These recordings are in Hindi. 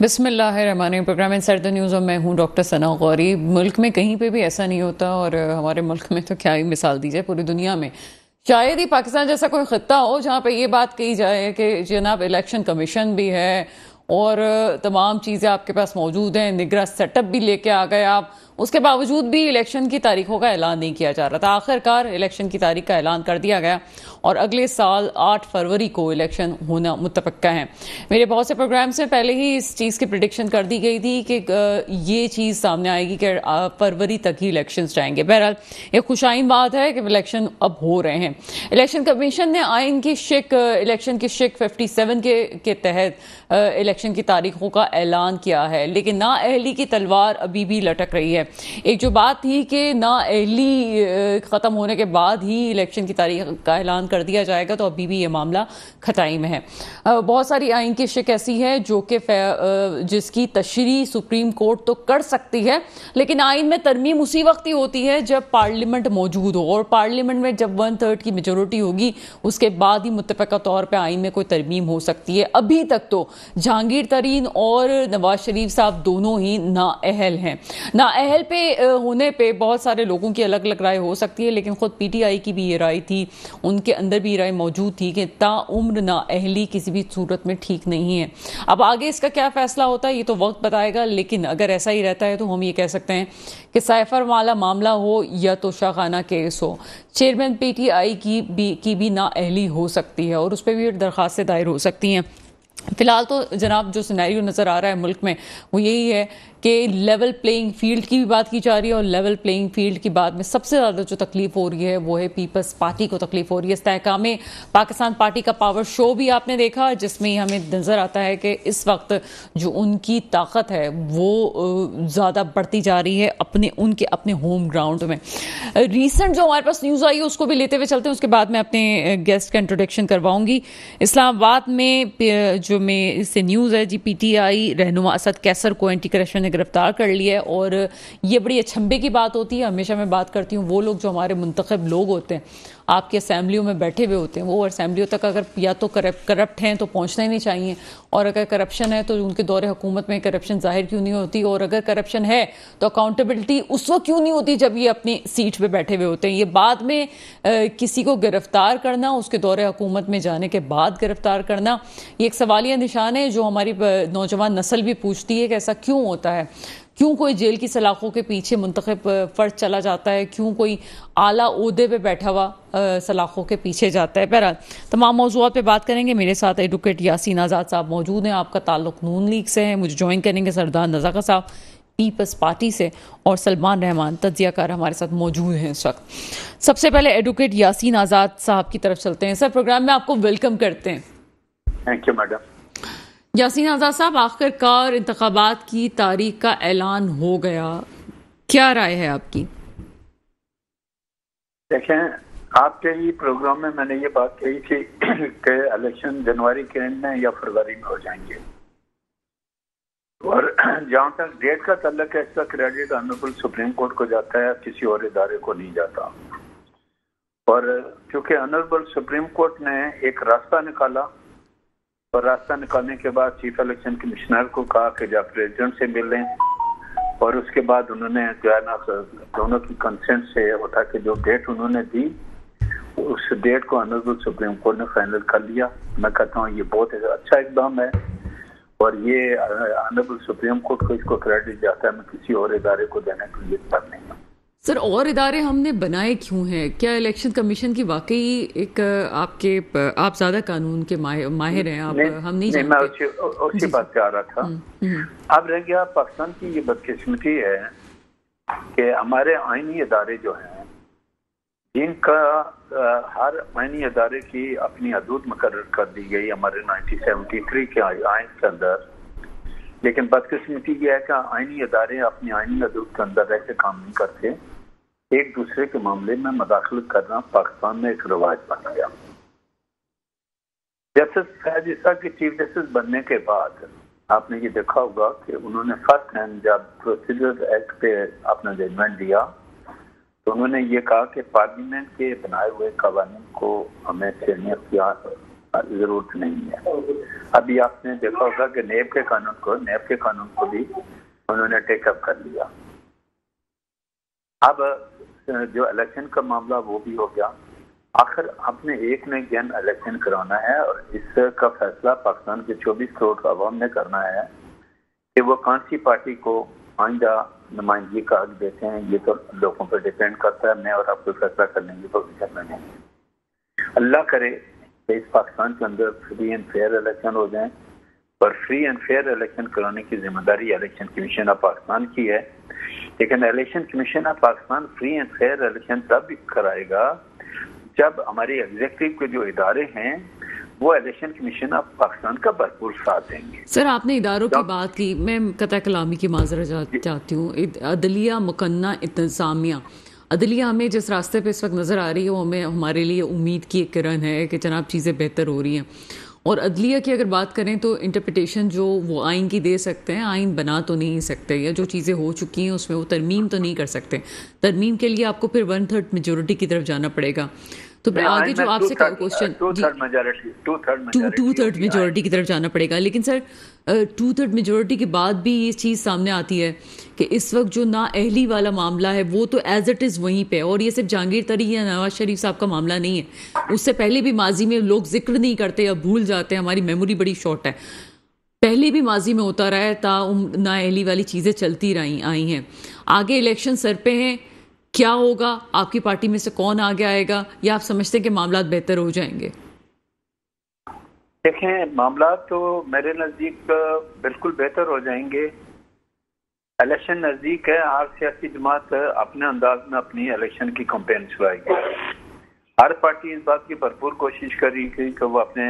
बिस्मिल्लाहिर्रहमानिर्रहीम। प्रोग्राम इंसाइड द न्यूज़ और मैं हूं डॉक्टर सना गौरी। मुल्क में कहीं पे भी ऐसा नहीं होता और हमारे मुल्क में तो क्या ही मिसाल दी जाए, पूरी दुनिया में शायद ही पाकिस्तान जैसा कोई खित्ता हो जहां पे ये बात कही जाए कि जनाब इलेक्शन कमीशन भी है और तमाम चीज़ें आपके पास मौजूद हैं, निगरान सेटअप भी लेके आ गए आप, उसके बावजूद भी इलेक्शन की तारीखों का ऐलान नहीं किया जा रहा था। आखिरकार इलेक्शन की तारीख का ऐलान कर दिया गया और अगले साल 8 फरवरी को इलेक्शन होना मुतवक्का है। मेरे बहुत से प्रोग्राम से पहले ही इस चीज़ की प्रिडिक्शन कर दी गई थी कि ये चीज़ सामने आएगी कि फरवरी तक ही इलेक्शन जाएंगे। बहरहाल ये खुशाइन बात है कि इलेक्शन अब हो रहे हैं। इलेक्शन कमीशन ने आइन की शिक इलेक्शन की शिक 57 के तहत इलेक्शन की तारीखों का ऐलान किया है, लेकिन नाअहली की तलवार अभी भी लटक रही है। एक जो बात थी कि नाअहली ख़त्म होने के बाद ही इलेक्शन की तारीख का ऐलान कर दिया जाएगा, तो अभी भी ये मामला खताई में है। बहुत सारी आइन की शिक ऐसी है जो कि जिसकी तशरीह सुप्रीम कोर्ट तो कर सकती है, लेकिन आइन में तरमीम उसी वक्त ही होती है जब पार्लियामेंट मौजूद हो, और पार्लियामेंट में जब 1/3 की मेजोरिटी होगी उसके बाद ही मुत्तफ़िक़ा तौर पर आइन में कोई तरमीम हो सकती है। अभी तक तो जहांगीर तरीन और नवाज शरीफ साहब दोनों ही नाअहल हैं। नाअहल पे होने पे बहुत सारे लोगों की अलग अलग राय हो सकती है, लेकिन खुद पीटीआई की भी ये राय थी, उनके अंदर भी राय मौजूद थी कि ताउम्र नाअहली किसी भी सूरत में ठीक नहीं है। अब आगे इसका क्या फैसला होता है ये तो वक्त बताएगा, लेकिन अगर ऐसा ही रहता है तो हम ये कह सकते हैं कि साइफर वाला मामला हो या तो शाहखाना केस हो, चेयरमैन पीटीआई की भी नाअहली हो सकती है और उस पर भी दरखास्तें दायर हो सकती हैं। फिलहाल तो जनाब जो सिनेरियो नज़र आ रहा है मुल्क में वो यही है कि लेवल प्लेइंग फील्ड की भी बात की जा रही है, और लेवल प्लेइंग फील्ड की बात में सबसे ज़्यादा जो तकलीफ हो रही है वो है पीपल्स पार्टी को तकलीफ हो रही है। इस्तेहकाम पाकिस्तान पार्टी का पावर शो भी आपने देखा, जिसमें हमें नज़र आता है कि इस वक्त जो उनकी ताकत है वो ज़्यादा बढ़ती जा रही है उनके अपने होम ग्राउंड में। रिसेंट जो हमारे पास न्यूज़ आई है उसको भी लेते हुए चलते हैं, उसके बाद मैं अपने गेस्ट का इंट्रोडक्शन करवाऊंगी। इस्लामाबाद में जो में इससे न्यूज़ है जी, पीटीआई रहनुमा असद कैसर को एंटी करप्शन ने गिरफ्तार कर लिया है, और ये बड़ी अचंभे की बात होती है। हमेशा मैं बात करती हूँ वो लोग जो हमारे मुंतखब लोग होते हैं, आपकी असेंबलियों में बैठे हुए होते हैं, वो असेंबलियों तक अगर या तो करप्ट हैं तो पहुंचना ही नहीं चाहिए, और अगर करप्शन है तो उनके दौरे हुकूमत में करप्शन जाहिर क्यों नहीं होती, और अगर करप्शन है तो अकाउंटेबिलिटी उस वक्त क्यों नहीं होती जब ये अपनी सीट पे बैठे हुए होते हैं। ये बाद में किसी को गिरफ्तार करना, उसके दौरे हुकूमत में जाने के बाद गिरफ्तार करना, ये एक सवालिया निशान है जो हमारी नौजवान नस्ल भी पूछती है कि ऐसा क्यों होता है, क्यों कोई जेल की सलाखों के पीछे मुंतखब फर्ज चला जाता है, क्यों कोई आला ओहदे पे बैठा हुआ सलाखों के पीछे जाता है। बहरहाल तमाम मौजूद पे बात करेंगे। मेरे साथ एडवोकेट यासीन आज़ाद साहब मौजूद हैं, आपका ताल्लुक नून लीग से है, मुझे ज्वाइन करेंगे सरदार नज़ाका साहब पीपल्स पार्टी से, और सलमान रहमान तज्जियाकार हमारे साथ मौजूद हैं इस वक्त। सबसे पहले एडवोकेट यासीन आज़ाद साहब की तरफ चलते हैं। सर, प्रोग्राम में आपको वेलकम करते हैं। Thank you madam. Yasin Azad साहब, आखिरकार इंतखाबात की तारीख का ऐलान हो गया, क्या राय है आपकी? देखें, आपके ही प्रोग्राम में मैंने ये बात कही थी कि इलेक्शन जनवरी के एंड में या फरवरी में हो जाएंगे, और जहाँ तक डेट का तल्लक है इसका क्रेडिट ऑनरेबल सुप्रीम कोर्ट को जाता है, किसी और इदारे को नहीं जाता। और क्योंकि ऑनरेबल सुप्रीम कोर्ट ने एक रास्ता निकाला, और रास्ता निकालने के बाद चीफ इलेक्शन कमिश्नर को कहा कि जब प्रेसिडेंट से मिल लें, और उसके बाद उन्होंने जो है ना दोनों की कंसेंट से होता कि जो डेट उन्होंने दी उस डेट को ऑनरेबल सुप्रीम कोर्ट ने फाइनल कर लिया। मैं कहता हूँ ये बहुत अच्छा इकदाम है, और ये ऑनरेबल सुप्रीम कोर्ट को इसको क्रेडिट जाता है, मैं किसी और इदारे को देने के लिए तैयार नहीं हूँ। सर, और इदारे हमने बनाए क्यों हैं? क्या इलेक्शन कमिशन की वाकई एक आप ज्यादा कानून के माहिर हैं, आप हम नहीं जानते। मैं उसी बात पे आ रहा था। अब रह गया पाकिस्तान की ये बदकिस्मती है कि हमारे आईनी इदारे जो हैं, जिनका हर आईनी इदारे की अपनी हदूद मुकर्रर कर दी गई हमारे 1973 के आइन के अंदर, लेकिन बदकिस्मती ये है कि आईनी इदारे अपनी आईनी हदूद के अंदर रह के काम नहीं करते, एक दूसरे के मामले में मदाखलत करना पाकिस्तान में एक रिवाज बन गया। जस्टिस फैज ईसा के चीफ जस्टिस बनने के बाद आपने ये देखा होगा कि उन्होंने फर्स्ट हैंड जब प्रोसीजर एक्ट पे अपना जजमेंट दिया तो उन्होंने ये कहा कि पार्लियामेंट के बनाए हुए कवानीन को हमें चेंज जरूरत नहीं है। अभी आपने देखा होगा कि नेब के कानून को भी उन्होंने टेकअप कर लिया। अब जो इलेक्शन का मामला वो भी हो गया। आखिर आपने एक ने गेन इलेक्शन कराना है और इसका फैसला पाकिस्तान के 24 करोड़ अवाम ने करना है कि वो कौन सी पार्टी को आइंदा नुमाइंदगी का हक देते हैं। ये तो लोगों पर डिपेंड करता है। मैं और आप कोई फैसला करने की पोजीशन में नहीं। अल्लाह करे कि इस पाकिस्तान के अंदर फ्री एंड फेयर इलेक्शन हो जाए, और फ्री एंड फेयर इलेक्शन कराने की जिम्मेदारी इलेक्शन कमीशन ऑफ पाकिस्तान की है। लेकिन election commission of Pakistan free and fair election तब भी कराएगा जब हमारे एग्जीक्यूटिव के जो इदारे हैं वो इलेक्शन कमीशन ऑफ पाकिस्तान का भरपूर साथ देंगे। सर, आपने इदारों की बात की, मैं कतई कलामी की माजरत चाहती हूँ। अदलिया मुकन्ना इंतजामिया, अदलिया हमें जिस रास्ते पे इस वक्त नज़र आ रही है वो हमें हमारे लिए उम्मीद की एक किरण है कि जनाब चीज़ें बेहतर हो रही हैं। और अदलिया की अगर बात करें तो इंटरप्रिटेशन जो वो आइन की दे सकते हैं, आइन बना तो नहीं सकते, या जो चीज़ें हो चुकी हैं उसमें वो तरमीम तो नहीं कर सकते। तरमीम के लिए आपको फिर 1/3 मेजोरिटी की तरफ जाना पड़ेगा। तो आगे जो आपसे क्वेश्चन, टू थर्ड मेजोरिटी की तरफ जाना पड़ेगा। लेकिन सर 2/3 मेजोरिटी के बाद भी ये चीज़ सामने आती है कि इस वक्त जो नाअहली वाला मामला है वो तो एज इट इज़ वहीं पे, और ये सिर्फ जहांगीर तरीन या नवाज शरीफ साहब का मामला नहीं है। उससे पहले भी माजी में लोग जिक्र नहीं करते या भूल जाते हैं, हमारी मेमोरी बड़ी शॉर्ट है। पहले भी माजी में होता रहा है, नाअहली वाली चीज़ें चलती आई हैं। आगे इलेक्शन सर पे हैं, क्या होगा? आपकी पार्टी में से कौन आगे आएगा, या आप समझते हैं कि मामला बेहतर हो जाएंगे? देखें, मामला तो मेरे नज़दीक बिल्कुल बेहतर हो जाएंगे। इलेक्शन नज़दीक है, हर सियासी जमात अपने अंदाज में अपनी इलेक्शन की कैंपेन चलाएगी। हर पार्टी इस बात की भरपूर कोशिश करेगी कि वो अपने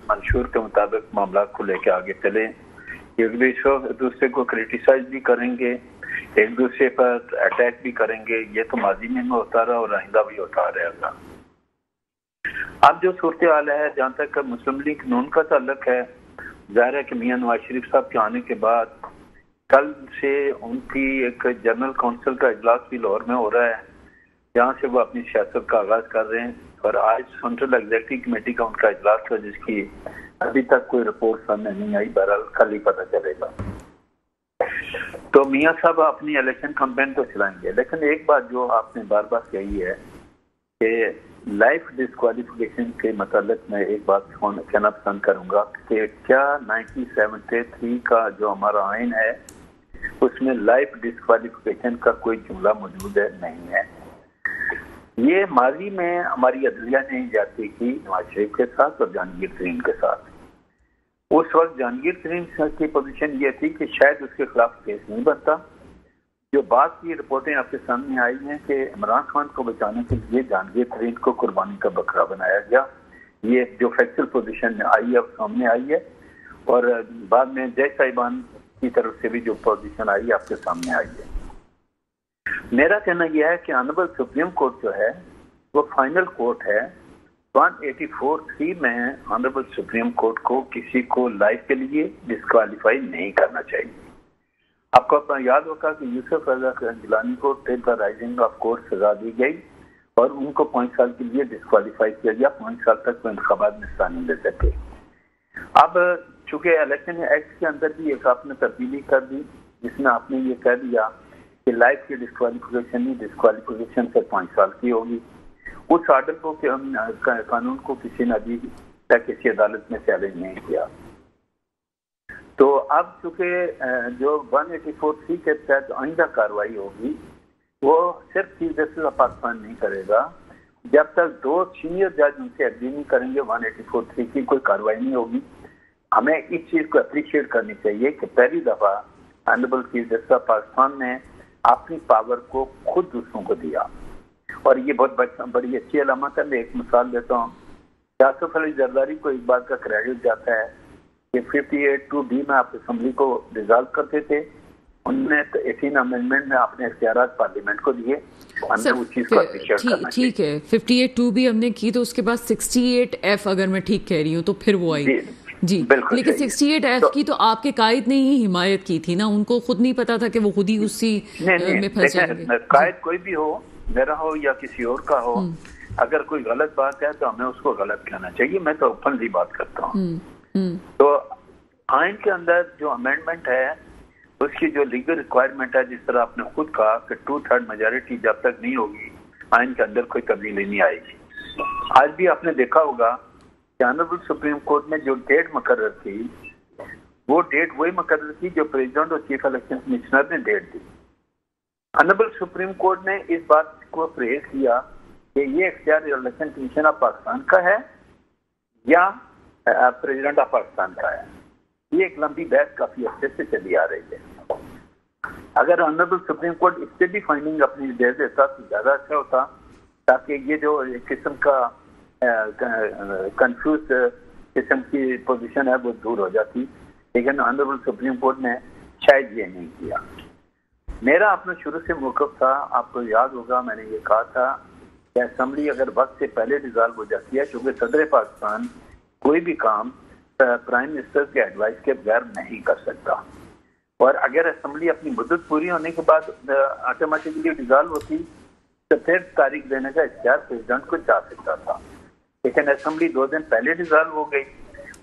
मंशूर के मुताबिक मामला को लेकर आगे चले। एक दूसरे को क्रिटिसाइज भी करेंगे, एक दूसरे पर अटैक भी करेंगे। ये तो माजी में होता रहा और आइंदा भी होता रहेगा। अब जो सूरत हाल है, जहाँ तक मुस्लिम लीग नून का ताल्लुक है, जाहिर है कि मियां नवाज शरीफ साहब के आने के बाद कल से उनकी एक जनरल काउंसिल का इजलास भी लाहौर में हो रहा है, जहाँ से वो अपनी सियासत का आगाज कर रहे हैं। और आज सेंट्रल एग्जीक्यूटिव कमेटी का उनका इजलास था, जिसकी अभी तक कोई रिपोर्ट सामने नहीं आई। बहरहाल कल ही पता चलेगा। तो मियां साहब अपनी इलेक्शन कैंपेन तो चलाएंगे, लेकिन एक बात जो आपने बार बार कही है कि लाइफ डिस्क्वालिफिकेशन के मतलब मैं एक बात कहना पसंद करूंगा कि क्या 1973 का जो हमारा आइन है उसमें लाइफ डिस्क्वालिफिकेशन का कोई जुमला मौजूद है? नहीं है। ये माजी में हमारी अदलिया ने जाती की नवाज शरीफ के साथ और जहांगीर तरीन के साथ। उस वक्त जहांगीर तरीन की पोजीशन ये थी कि शायद उसके खिलाफ केस नहीं बनता। जो बात की रिपोर्टें आपके सामने आई हैं कि इमरान खान को बचाने के लिए जहांगीर तरीन को कुर्बानी का बकरा बनाया गया, ये जो फैक्चुअल पोजीशन आई है सामने आई है। और बाद में जय साहिबान की तरफ से भी जो पोजीशन आई आपके सामने आई है। मेरा कहना यह है कि ऑनरेबल सुप्रीम कोर्ट जो है वो फाइनल कोर्ट है। 184(3) में ऑनरेबल सुप्रीम कोर्ट को किसी को लाइफ के लिए डिस्क्वालीफाई नहीं करना चाहिए। आपको याद होगा कि यूसुफ रजा गिलानी को टेरराइजिंग ऑफ कोर्ट सजा दी गई और उनको 5 साल के लिए डिस्क्वालीफाई किया गया। 5 साल तक वो इंतखाबात में हिस्सा नहीं ले सके। अब चूंकि इलेक्शन एक्ट के अंदर भी एक आपने तब्दीली कर दी, जिसमें आपने ये कह दिया कि लाइफ की डिस्क्वालिफिकेशन नहीं, डिस्क्वालिफिकेशन सिर्फ 5 साल की होगी। उस आर्डर को कानून को किसी ने अभी तक किसी अदालत में चैलेंज नहीं किया। तो अब चूंकि जो 184(3) के तहत आइंदा कार्रवाई होगी वो सिर्फ चीफ जस्टिस ऑफ पाकिस्तान नहीं करेगा। जब तक 2 सीनियर जज उनसे एग्री नहीं करेंगे 184(3) की कोई कार्रवाई नहीं होगी। हमें इस चीज को अप्रिशिएट करनी चाहिए कि पहली दफा honourable chief justice of Pakistan ने अपनी पावर को खुद दूसरों को दिया, और ये बहुत बड़ी अच्छी अलामत है। मैं एक मिसाल देता हूँ। आसिफ अली जरदारी को इस बात का क्रेडिट जाता है कि 58(2)B में आप असम्बली को डिसॉल्व करते थे, उन्होंने 18 अमेंडमेंट में अपने इख्तियारात पार्लियामेंट को दिए। ठीक है, 58(2)B हमने की, तो उसके बाद 68F अगर मैं ठीक कह रही हूँ तो फिर वो आई जी। लेकिन 68F की तो आपके कायद ने ही हिमायत की थी ना, उनको खुद नहीं पता था कि वो खुद ही उसी में फंस जाएंगे। कायद कोई भी हो, मेरा हो या किसी और का हो, अगर कोई गलत बात है तो हमें उसको गलत कहना चाहिए। मैं तो ओपनली बात करता हूँ। तो आइन के अंदर जो अमेंडमेंट है उसकी जो लीगल रिक्वायरमेंट है, जिस तरह आपने खुद कहा कि 2/3 मेजॉरिटी जब तक नहीं होगी आइन के अंदर कोई तब्दीली नहीं आएगी। आज भी आपने देखा होगा कि ऑनरेबल सुप्रीम कोर्ट ने जो डेट मुकर्रर थी वो डेट वही मुकर्रर थी जो प्रेसिडेंट और चीफ इलेक्शन कमिश्नर ने डेट दी। ऑनरेबल सुप्रीम कोर्ट ने इस बात को परहेज किया कि ये इख्तियार इलेक्शन कमीशन ऑफ पाकिस्तान का है या प्रेसिडेंट ऑफ पाकिस्तान का है। ये एक लंबी बहस काफी अच्छे से चली आ रही है। अगर ऑनरेबल सुप्रीम कोर्ट इससे भी फाइंडिंग अपनी दे देता तो ज्यादा अच्छा होता, ताकि ये जो एक किस्म का कंफ्यूज किस्म की पोजीशन है वो दूर हो जाती। लेकिन ऑनरेबल सुप्रीम कोर्ट ने शायद ये नहीं किया। मेरा अपना शुरू से मौक़िफ़ था, आपको याद होगा मैंने ये कहा था कि असेंबली अगर वक्त से पहले डिसॉल्व हो जाती है, क्योंकि सदर पाकिस्तान कोई भी काम प्राइम मिनिस्टर के एडवाइस के बगैर नहीं कर सकता, और अगर असेंबली अपनी मुद्दत पूरी होने के बाद ऑटोमेटिकली डिसॉल्व होती तो फिर तारीख देने का इख्तियार प्रेसिडेंट को जा सकता था। लेकिन असेंबली 2 दिन पहले डिसॉल्व हो गई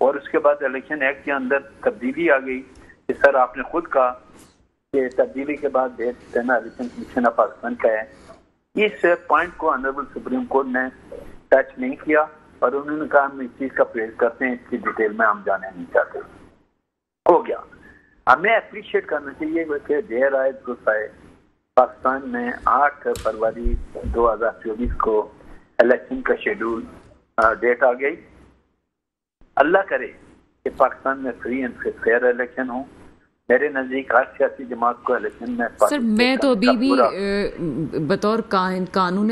और उसके बाद इलेक्शन एक्ट के अंदर तब्दीली आ गई। कि सर आपने खुद कहा कि तब्दीली के बाद डेट देना इलेक्शन कमीशन ऑफ पाकिस्तान का है। इस पॉइंट को ऑनरेबल सुप्रीम कोर्ट ने टच नहीं किया और उन्होंने कहा हम इस चीज का प्रेज करते हैं, इसकी डिटेल में हम जाने नहीं चाहते। हो गया। हमें अप्रिशिएट करना चाहिए कि देर आए दुरुस्त आए। पाकिस्तान में 8 फरवरी 2024 को इलेक्शन का शेड्यूल डेट आ गई। अल्लाह करे कि पाकिस्तान में फ्री एंड फेयर इलेक्शन हो। मेरे नजदीक हर सियासी जमात को इलेक्शन में सर मैं तो अभी भी बतौर कानून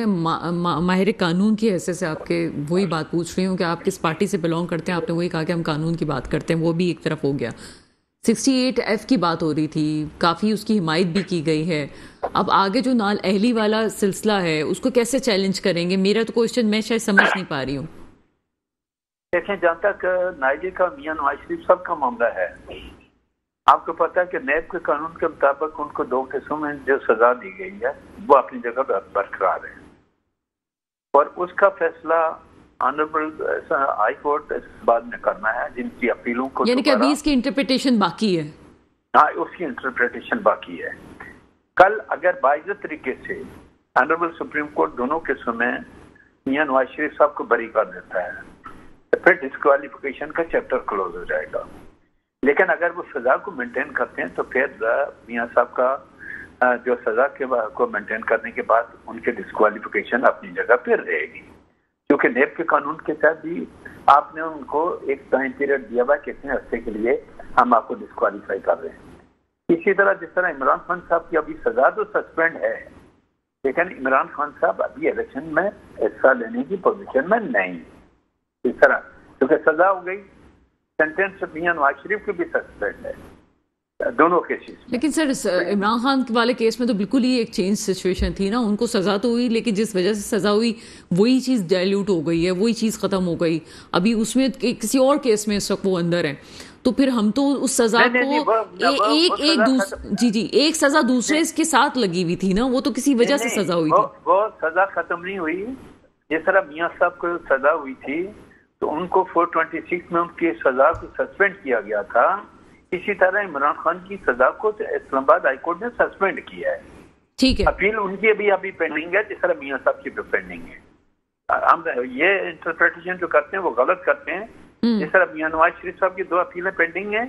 माहिर कानून की हैसियत से आपके वही बात पूछ रही हूँ कि आप किस पार्टी से बिलोंग करते हैं। आपने वही कहा कि हम कानून की बात करते हैं, वो भी एक तरफ हो गया। 68F की बात हो रही थी, काफ़ी उसकी हिमायत भी की गई है। अब आगे जो नाल अहली वाला सिलसिला है उसको कैसे चैलेंज करेंगे? मेरा तो क्वेश्चन मैं शायद समझ नहीं पा रही हूँ। देखें, जहाँ तक नाइजर का मियां नवाज शरीफ साहब का मामला है, आपको पता है कि नैब के कानून के मुताबिक उनको 2 केसों में जो सजा दी गई है वो अपनी जगह पर बरकरार है और उसका फैसला ऑनरेबल हाई कोर्ट इस बाद में करना है, जिनकी अपीलों को, यानी कि अभी इसकी इंटरप्रिटेशन बाकी है। हाँ, उसकी इंटरप्रिटेशन बाकी है। कल अगर बाइज्जत तरीके से ऑनरेबल सुप्रीम कोर्ट दोनों केसों में मियां नवाज शरीफ साहब को बरी कर देता है तो फिर डिस्क्वालिफिकेशन का चैप्टर क्लोज हो जाएगा। लेकिन अगर वो सजा को मेंटेन करते हैं तो फिर मियां साहब का जो सजा को मेंटेन करने के बाद उनके डिस्क्वालिफिकेशन अपनी जगह पर रहेगी, क्योंकि नेब के कानून के तहत भी आपने उनको एक टाइम पीरियड दिया हुआ कितने अरसे के लिए हम आपको डिस्क्वालीफाई कर रहे हैं। इसी तरह जिस तरह इमरान खान साहब की अभी सजा तो सस्पेंड है, लेकिन इमरान खान साहब अभी इलेक्शन में हिस्सा लेने की पोजीशन में नहीं। इस तरह क्योंकि सजा हो गई, सेंटेंस मियां नवाज शरीफ की भी सस्पेंड है दोनों केसेस। लेकिन सर इमरान खान वाले केस में तो बिल्कुल ही एक चेंज सिचुएशन थी ना। उनको सजा तो हुई, लेकिन जिस वजह से सजा हुई वही चीज़ डाइल्यूट हो गई है, वही चीज़ खत्म हो गई। अभी उसमें किसी और केस में इस वक्त वो अंदर है, तो फिर हम तो उस सजा को एक सजा दूसरे के साथ लगी हुई थी ना, वो तो किसी वजह से सजा हुई थी। वो सजा खत्म नहीं हुई। जिस तरह मियां साहब को सजा हुई थी तो उनको 426 में उनकी सजा को सस्पेंड किया गया था। इसी तरह इमरान खान की सजा को इस्लामाबाद हाईकोर्ट ने सस्पेंड किया है। ठीक है, अपील उनकी अभी पेंडिंग है, जिस तरह मियां साहब की भी पेंडिंग है। हम ये इंटरप्रिटेशन जो करते हैं वो गलत करते हैं। जिस तरह मियां नवाज शरीफ साहब की 2 अपीलें पेंडिंग हैं,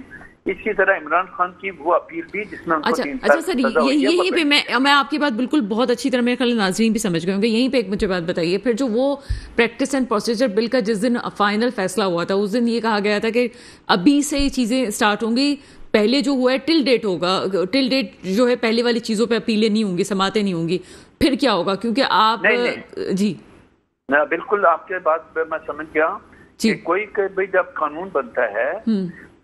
इसी तरह इमरान खान की वो अपील भी जिसमें उनको अच्छा सर, यहीं पे मैं आपकी बात बिल्कुल बहुत अच्छी तरह मेरे ख्याल नाज़रीन भी समझ गए होंगे। यहीं पे एक मुझे बात बताइए, फिर जो वो प्रैक्टिस एंड प्रोसीजर बिल का जिस दिन फाइनल फैसला हुआ था उस दिन ये कहा गया था कि अभी से चीज़ें स्टार्ट होंगी, पहले जो हुआ है टिल डेट होगा, टिल डेट जो है पहले वाली चीज़ों पर अपीलें नहीं होंगी, समातें नहीं होंगी। फिर क्या होगा? क्योंकि आप नहीं। जी मैं बिल्कुल आपके बात पे मैं समझ गया कि कोई भाई जब कानून बनता है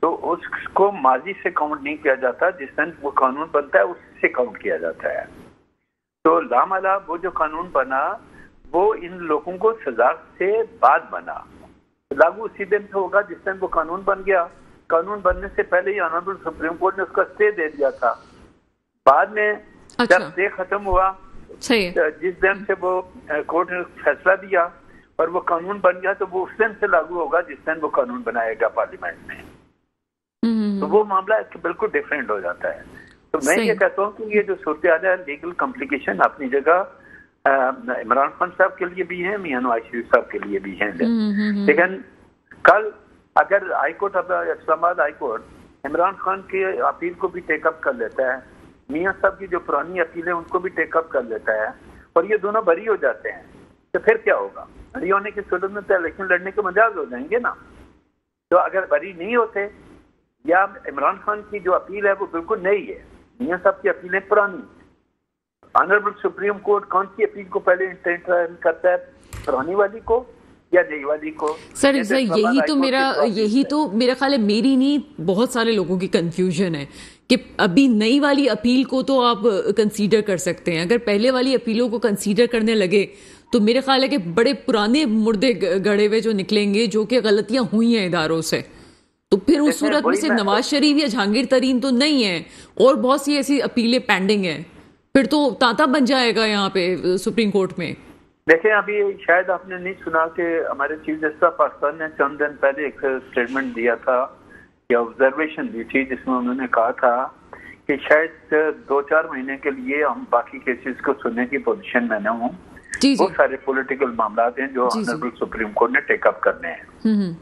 तो उसको माजी से काउंट नहीं किया जाता, जिस दिन वो कानून बनता है उससे काउंट किया जाता है। तो लामाला वो जो कानून बना वो इन लोगों को सजा से बाद बना, लागू उसी दिन से होगा जिस दिन वो कानून बन गया। कानून बनने से पहले ही ऑनरेबल सुप्रीम कोर्ट ने उसका स्टे दे दिया था। बाद में जब स्टे खत्म हुआ सही है। जिस दिन से वो कोर्ट ने फैसला दिया और वो कानून बन गया तो वो उस दिन से लागू होगा जिस दिन वो कानून बनाएगा पार्लियामेंट में। तो वो मामला बिल्कुल डिफरेंट हो जाता है। तो मैं ये कहता हूँ कि ये जो सूरत है लीगल कॉम्प्लिकेशन अपनी जगह इमरान खान साहब के लिए भी है, मियां नवाज शरीफ साहब के लिए भी है। लेकिन कल अगर हाईकोर्ट, अब इस्लामाबाद हाईकोर्ट इमरान खान की अपील को भी टेकअप कर लेता है, मियां साहब की जो पुरानी अपील है उनको भी टेकअप कर लेता है और ये दोनों बरी हो जाते हैं, तो फिर क्या होगा? बरी होने की सूरत में तो इलेक्शन लड़ने के मजाज हो जाएंगे ना। तो अगर बरी नहीं होते या इमरान खान की जो अपील है वो बिल्कुल नई है, मियां साहब की अपीलें पुरानी, ऑनरेबल सुप्रीम कोर्ट कौन सी अपील को पहले इंटरटेन करता है, पुरानी वाली को या नई वाली को? सर यही तो मेरा ख्याल है, मेरी नहीं बहुत सारे लोगों की कंफ्यूजन है कि अभी नई वाली अपील को तो आप कंसीडर कर सकते हैं, अगर पहले वाली अपीलों को कंसीडर करने लगे तो मेरे ख्याल है कि बड़े पुराने मुर्दे गड़े हुए जो निकलेंगे, जो कि गलतियां हुई हैं इदारों से, तो फिर उस सूरत में सिर्फ नवाज शरीफ या जहांगीर तरीन तो नहीं है और बहुत सी ऐसी अपीलें पेंडिंग हैं, फिर तो तांता बन जाएगा यहाँ पे सुप्रीम कोर्ट में। देखें, अभी शायद आपने नहीं सुना कि हमारे चीफ जस्टिस ऑफ पाकिस्तान ने चंद दिन पहले एक स्टेटमेंट दिया था या ऑब्जर्वेशन दी थी, जिसमें उन्होंने कहा था कि शायद 2-4 महीने के लिए हम बाकी केसेस को सुनने की पोजीशन में न हों। बहुत सारे पॉलिटिकल मामला हैं जो ऑनरेबल सुप्रीम कोर्ट ने टेकअप करने हैं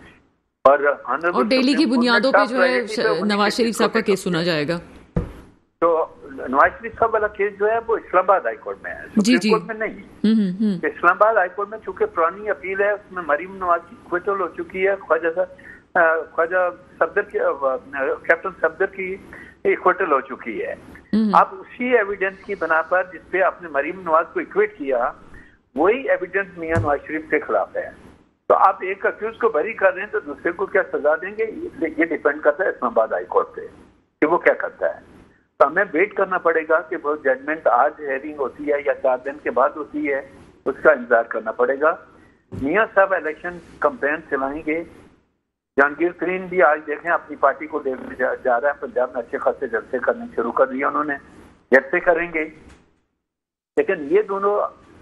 और डेली की बुनियादों पे जो है नवाज शरीफ साहब का केस सुना जाएगा। तो नवाज शरीफ साहब वाला केस जो है वो इस्लामाबाद हाईकोर्ट में है, सुप्रीम कोर्ट में नहीं। इस्लामाबाद हाईकोर्ट में चूंकि पुरानी अपील है, उसमें मरीम नवाज की क्विटल हो चुकी है, ख्वाजा सफदर की, कैप्टन सफदर की इक्विटल हो चुकी है। अब उसी एविडेंस की बना पर जिसपे आपने मरीम नवाज को इक्विट किया, वही एविडेंस मियां नवाज शरीफ के खिलाफ है। तो आप एक अक्यूज को बरी कर रहे हैं तो दूसरे को क्या सजा देंगे, ये डिपेंड करता है इस्लामाबाद हाईकोर्ट पे कि वो क्या करता है। तो हमें वेट करना पड़ेगा कि वो जजमेंट आज हेयरिंग होती है या 4 दिन के बाद होती है, उसका इंतजार करना पड़ेगा। मियां साहब इलेक्शन कैंपेन चलाएंगे। जहांगीर तरीन भी आज देखें अपनी पार्टी को देखने जा रहा है, पंजाब में अच्छे खासे जलसे करने शुरू कर दिया उन्होंने, जलसे करेंगे। लेकिन ये दोनों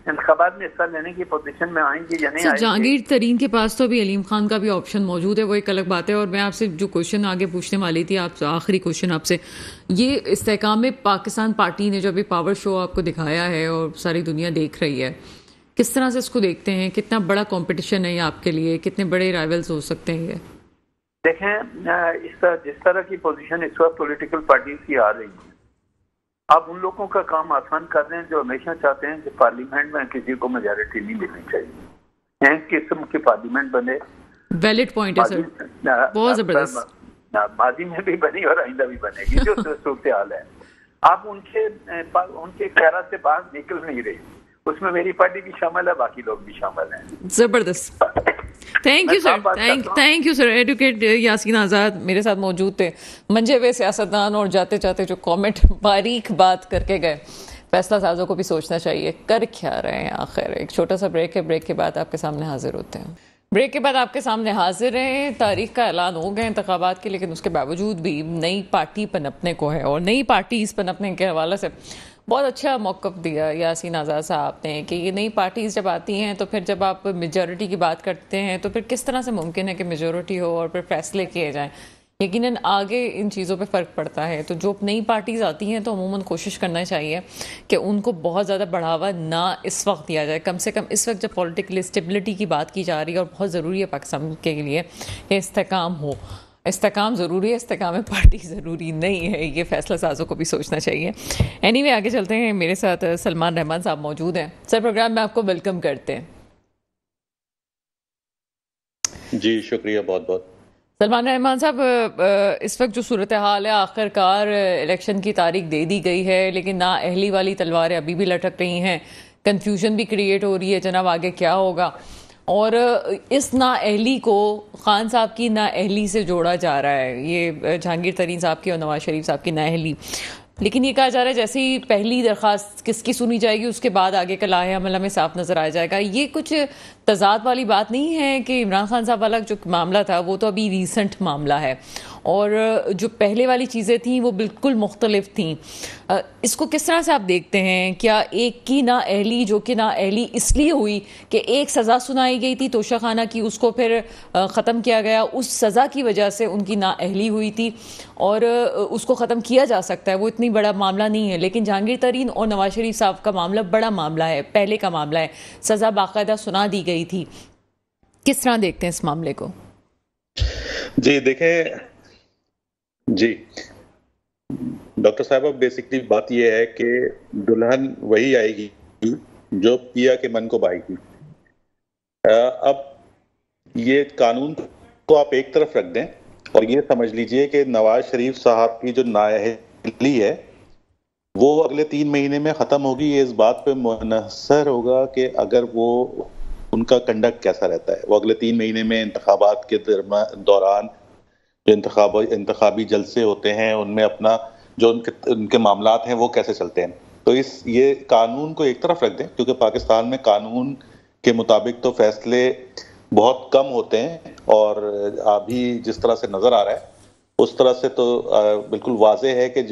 इंतखाबात में हिस्सा लेने की पोजीशन में आएंगे या नहीं आएंगे? जहांगीर तरीन के पास तो अभी अलीम खान का भी ऑप्शन मौजूद है, वो एक अलग बात है। और मैं आपसे जो क्वेश्चन आगे पूछने वाली थी, आप आखिरी क्वेश्चन आपसे, ये इस्तेहकाम में पाकिस्तान पार्टी ने जो अभी पावर शो आपको दिखाया है और सारी दुनिया देख रही है, किस तरह से इसको देखते हैं? कितना बड़ा कंपटीशन है ये आपके लिए? कितने बड़े राइवल्स हो सकते हैं ये? देखें, जिस तरह की पोजीशन इस वक्त पॉलिटिकल पार्टी की आ रही है, आप उन लोगों का काम आसान कर रहे हैं जो हमेशा चाहते हैं कि पार्लियामेंट में किसी को मेजॉरिटी नहीं मिलनी चाहिए। एक किस्म की पार्लियामेंट बने, वैलिड पॉइंट है सर, बहुत जबरदस्त। माजी में भी बनी और आइंदा भी बनेगी, जो सूरत हाल है। आप उनके ख्याल से बाहर निकल नहीं रही, उसमें मेरी पार्टी भी शामिल है, बाकी लोग भी शामिल हैं। जबरदस्त। Thank you sir, thank you sir. Advocate Yasin Azad मेरे साथ मौजूद थे, मंजे हुए सियासतदान, और जाते जाते जो कमेंट बारीक बात करके गए। फैसला साजों को भी सोचना चाहिए कर क्या रहे हैं आखिर। एक छोटा सा ब्रेक है, ब्रेक के बाद आपके सामने हाजिर होते हैं। ब्रेक के बाद आपके सामने हाजिर हैं। तारीख का ऐलान हो गए इंतखाबात के, लेकिन उसके बावजूद भी नई पार्टी पनपने को है, और नई पार्टीज पनपने के हवाले से बहुत अच्छा मौक़िफ़ दिया यासीन आज़ाद साहब ने कि ये नई पार्टीज़ जब आती हैं तो फिर जब आप मेजॉरिटी की बात करते हैं तो फिर किस तरह से मुमकिन है कि मेजॉरिटी हो और फिर फैसले किए जाएं। यकीनन आगे इन चीज़ों पे फ़र्क पड़ता है। तो जो नई पार्टीज़ आती हैं तो अमूमन कोशिश करना चाहिए कि उनको बहुत ज़्यादा बढ़ावा ना इस वक्त दिया जाए। कम से कम इस वक्त जब पॉलिटिकल स्टेबिलिटी की बात की जा रही है और बहुत ज़रूरी है पाकिस्तान के लिए कि इस्तेहकाम हो। इस्तेहकाम ज़रूरी है, इस्तेहकाम में पार्टी ज़रूरी नहीं है, ये फैसला साजों को भी सोचना चाहिए। एनीवे आगे चलते हैं। मेरे साथ सलमान रहमान साहब मौजूद हैं। सर, प्रोग्राम में आपको वेलकम करते हैं। जी शुक्रिया बहुत बहुत। सलमान रहमान साहब, इस वक्त जो सूरत हाल है, आखिरकार इलेक्शन की तारीख दे दी गई है, लेकिन ना अहली वाली तलवारें अभी भी लटक रही हैं, कन्फ्यूजन भी क्रिएट हो रही है जनाब आगे क्या होगा। और इस नाअहली को खान साहब की नाअहली से जोड़ा जा रहा है, ये जहांगीर तरीन साहब की और नवाज शरीफ साहब की नाअहली। लेकिन ये कहा जा रहा है जैसे ही पहली दरख्वास्त किसकी सुनी जाएगी उसके बाद आगे का लाहे अमल हमें साफ नजर आ जाएगा। ये कुछ तजाद वाली बात नहीं है कि इमरान खान साहब वाला जो मामला था वो तो अभी रिसेंट मामला है और जो पहले वाली चीज़ें थी वो बिल्कुल मुख्तलिफ थी। इसको किस तरह से आप देखते हैं? क्या एक की नाअहली जो कि नाअहली इसलिए हुई कि एक सज़ा सुनाई गई थी तोशाखाना की, उसको फिर ख़त्म किया गया, उस सज़ा की वजह से उनकी नाअहली हुई थी और उसको ख़त्म किया जा सकता है, वो इतनी बड़ा मामला नहीं है। लेकिन जहांगीर तरीन और नवाज शरीफ साहब का मामला बड़ा मामला है, पहले का मामला है, सज़ा बाकायदा सुना दी गई थी। किस तरह देखते हैं इस मामले को? जी देखें, जी डॉक्टर साहब, अब बेसिकली बात यह है कि दुल्हन वही आएगी जो पिया के मन को भाएगी। अब ये कानून को आप एक तरफ रख दें और ये समझ लीजिए कि नवाज शरीफ साहब की जो नाअहली है वो अगले 3 महीने में खत्म होगी। ये इस बात पे मुनहसर होगा कि अगर वो उनका कंडक्ट कैसा रहता है। वो अगले 3 महीने में इंतखाबात के दौरान जो इंतखाबी जलसे होते हैं उनमें अपना जो उनके मामलात हैं वो कैसे चलते हैं। तो ये कानून को एक तरफ रख दें, क्योंकि पाकिस्तान में कानून के मुताबिक तो फैसले बहुत कम होते हैं और अभी जिस तरह से नजर आ रहा है उस तरह से तो बिल्कुल वाज़ेह है कि